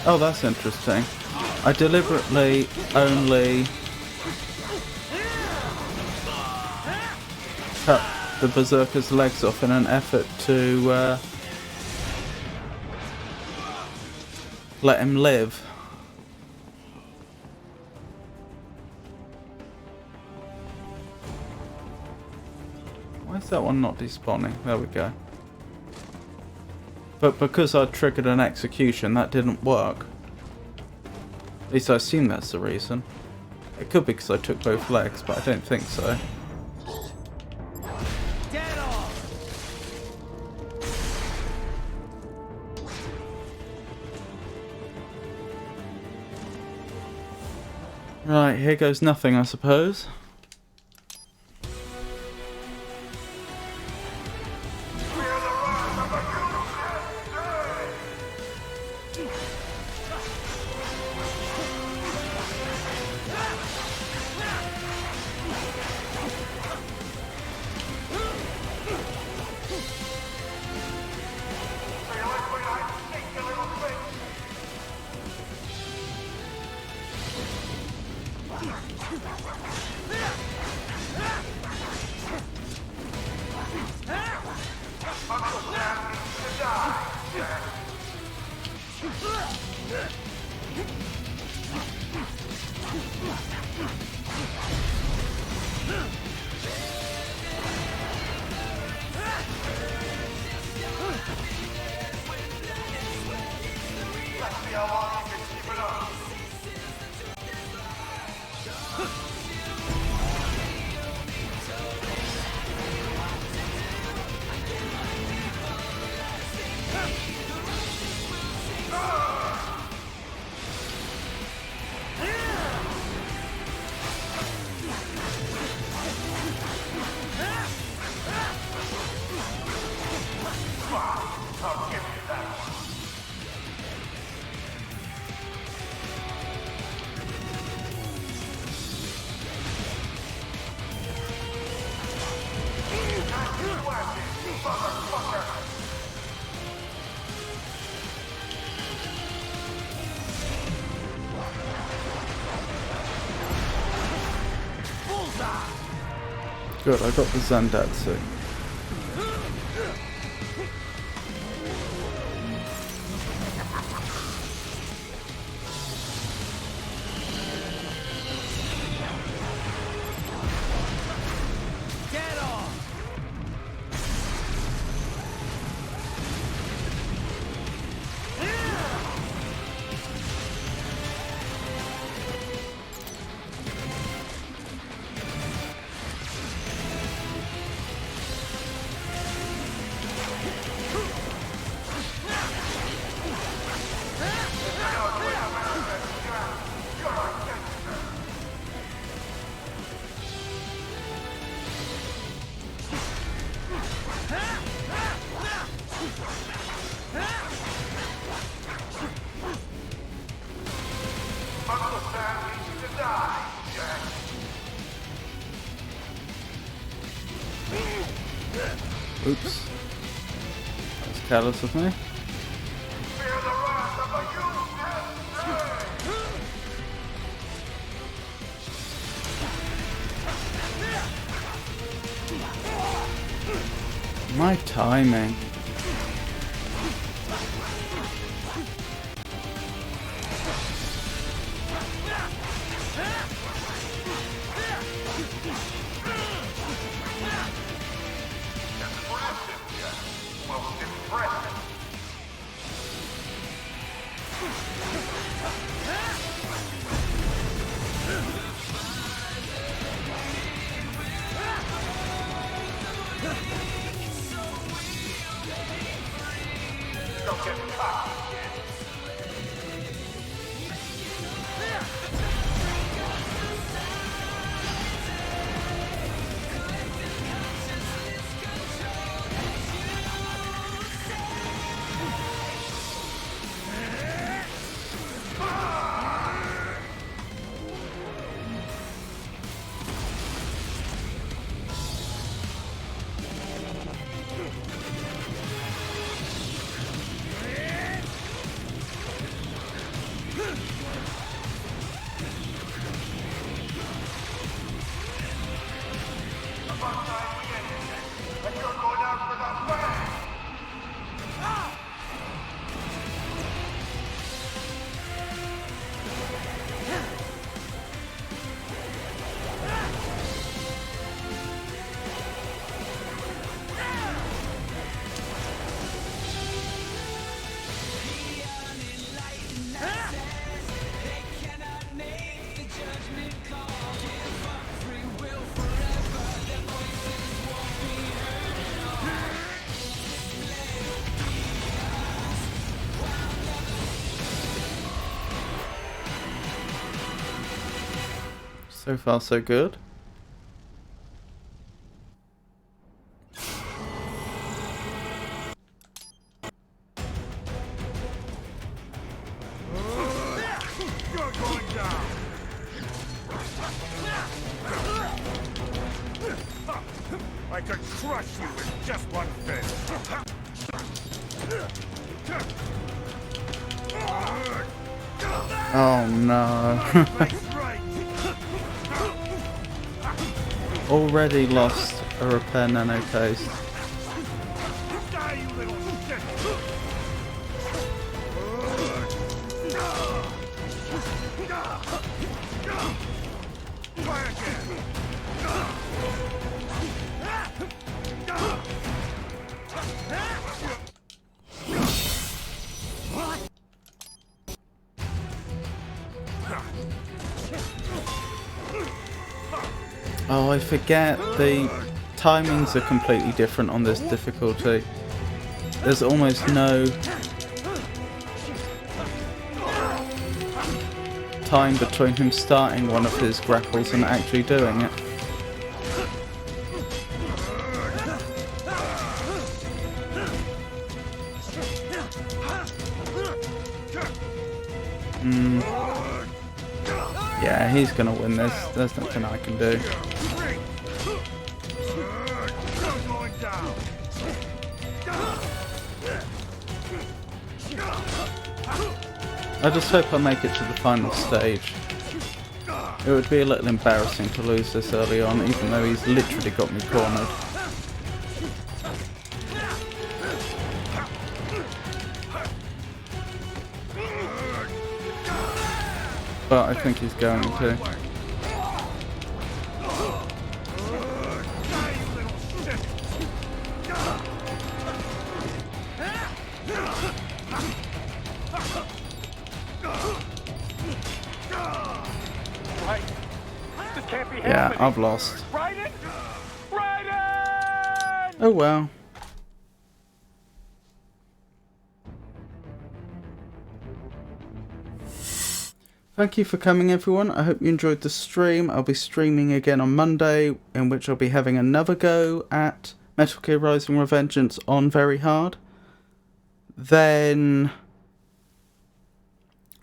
Oh, that's interesting. I deliberately only cut the Berserker's legs off in an effort to Let him live. Why is that one not despawning? There we go. But because I triggered an execution, that didn't work. At least I assume that's the reason. It could be because I took both legs, but I don't think so. Dead on. Right, here goes nothing, I suppose. Good, I got the Zandatsu. Dead on. Oops. That was careless of me. My timing. So far, so good. You're going down. I could crush you with just one fist. Oh no. Already lost a repair nano case. Oh, I forget the timings are completely different on this difficulty. There's almost no time between him starting one of his grapples and actually doing it. Yeah, he's gonna win this. There's nothing I can do. I just hope I make it to the final stage. It would be a little embarrassing to lose this early on, even though he's literally got me cornered. But I think he's going to. Yeah, I've lost. Oh well. Thank you for coming, everyone. I hope you enjoyed the stream. I'll be streaming again on Monday, in which I'll be having another go at Metal Gear Rising: Revengeance on Very Hard. Then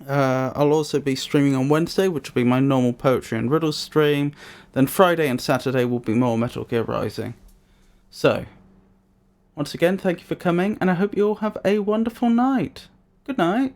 I'll also be streaming on Wednesday, which will be my normal poetry and riddles stream. Then Friday and Saturday will be more Metal Gear Rising. So, once again, thank you for coming, and I hope you all have a wonderful night. Good night.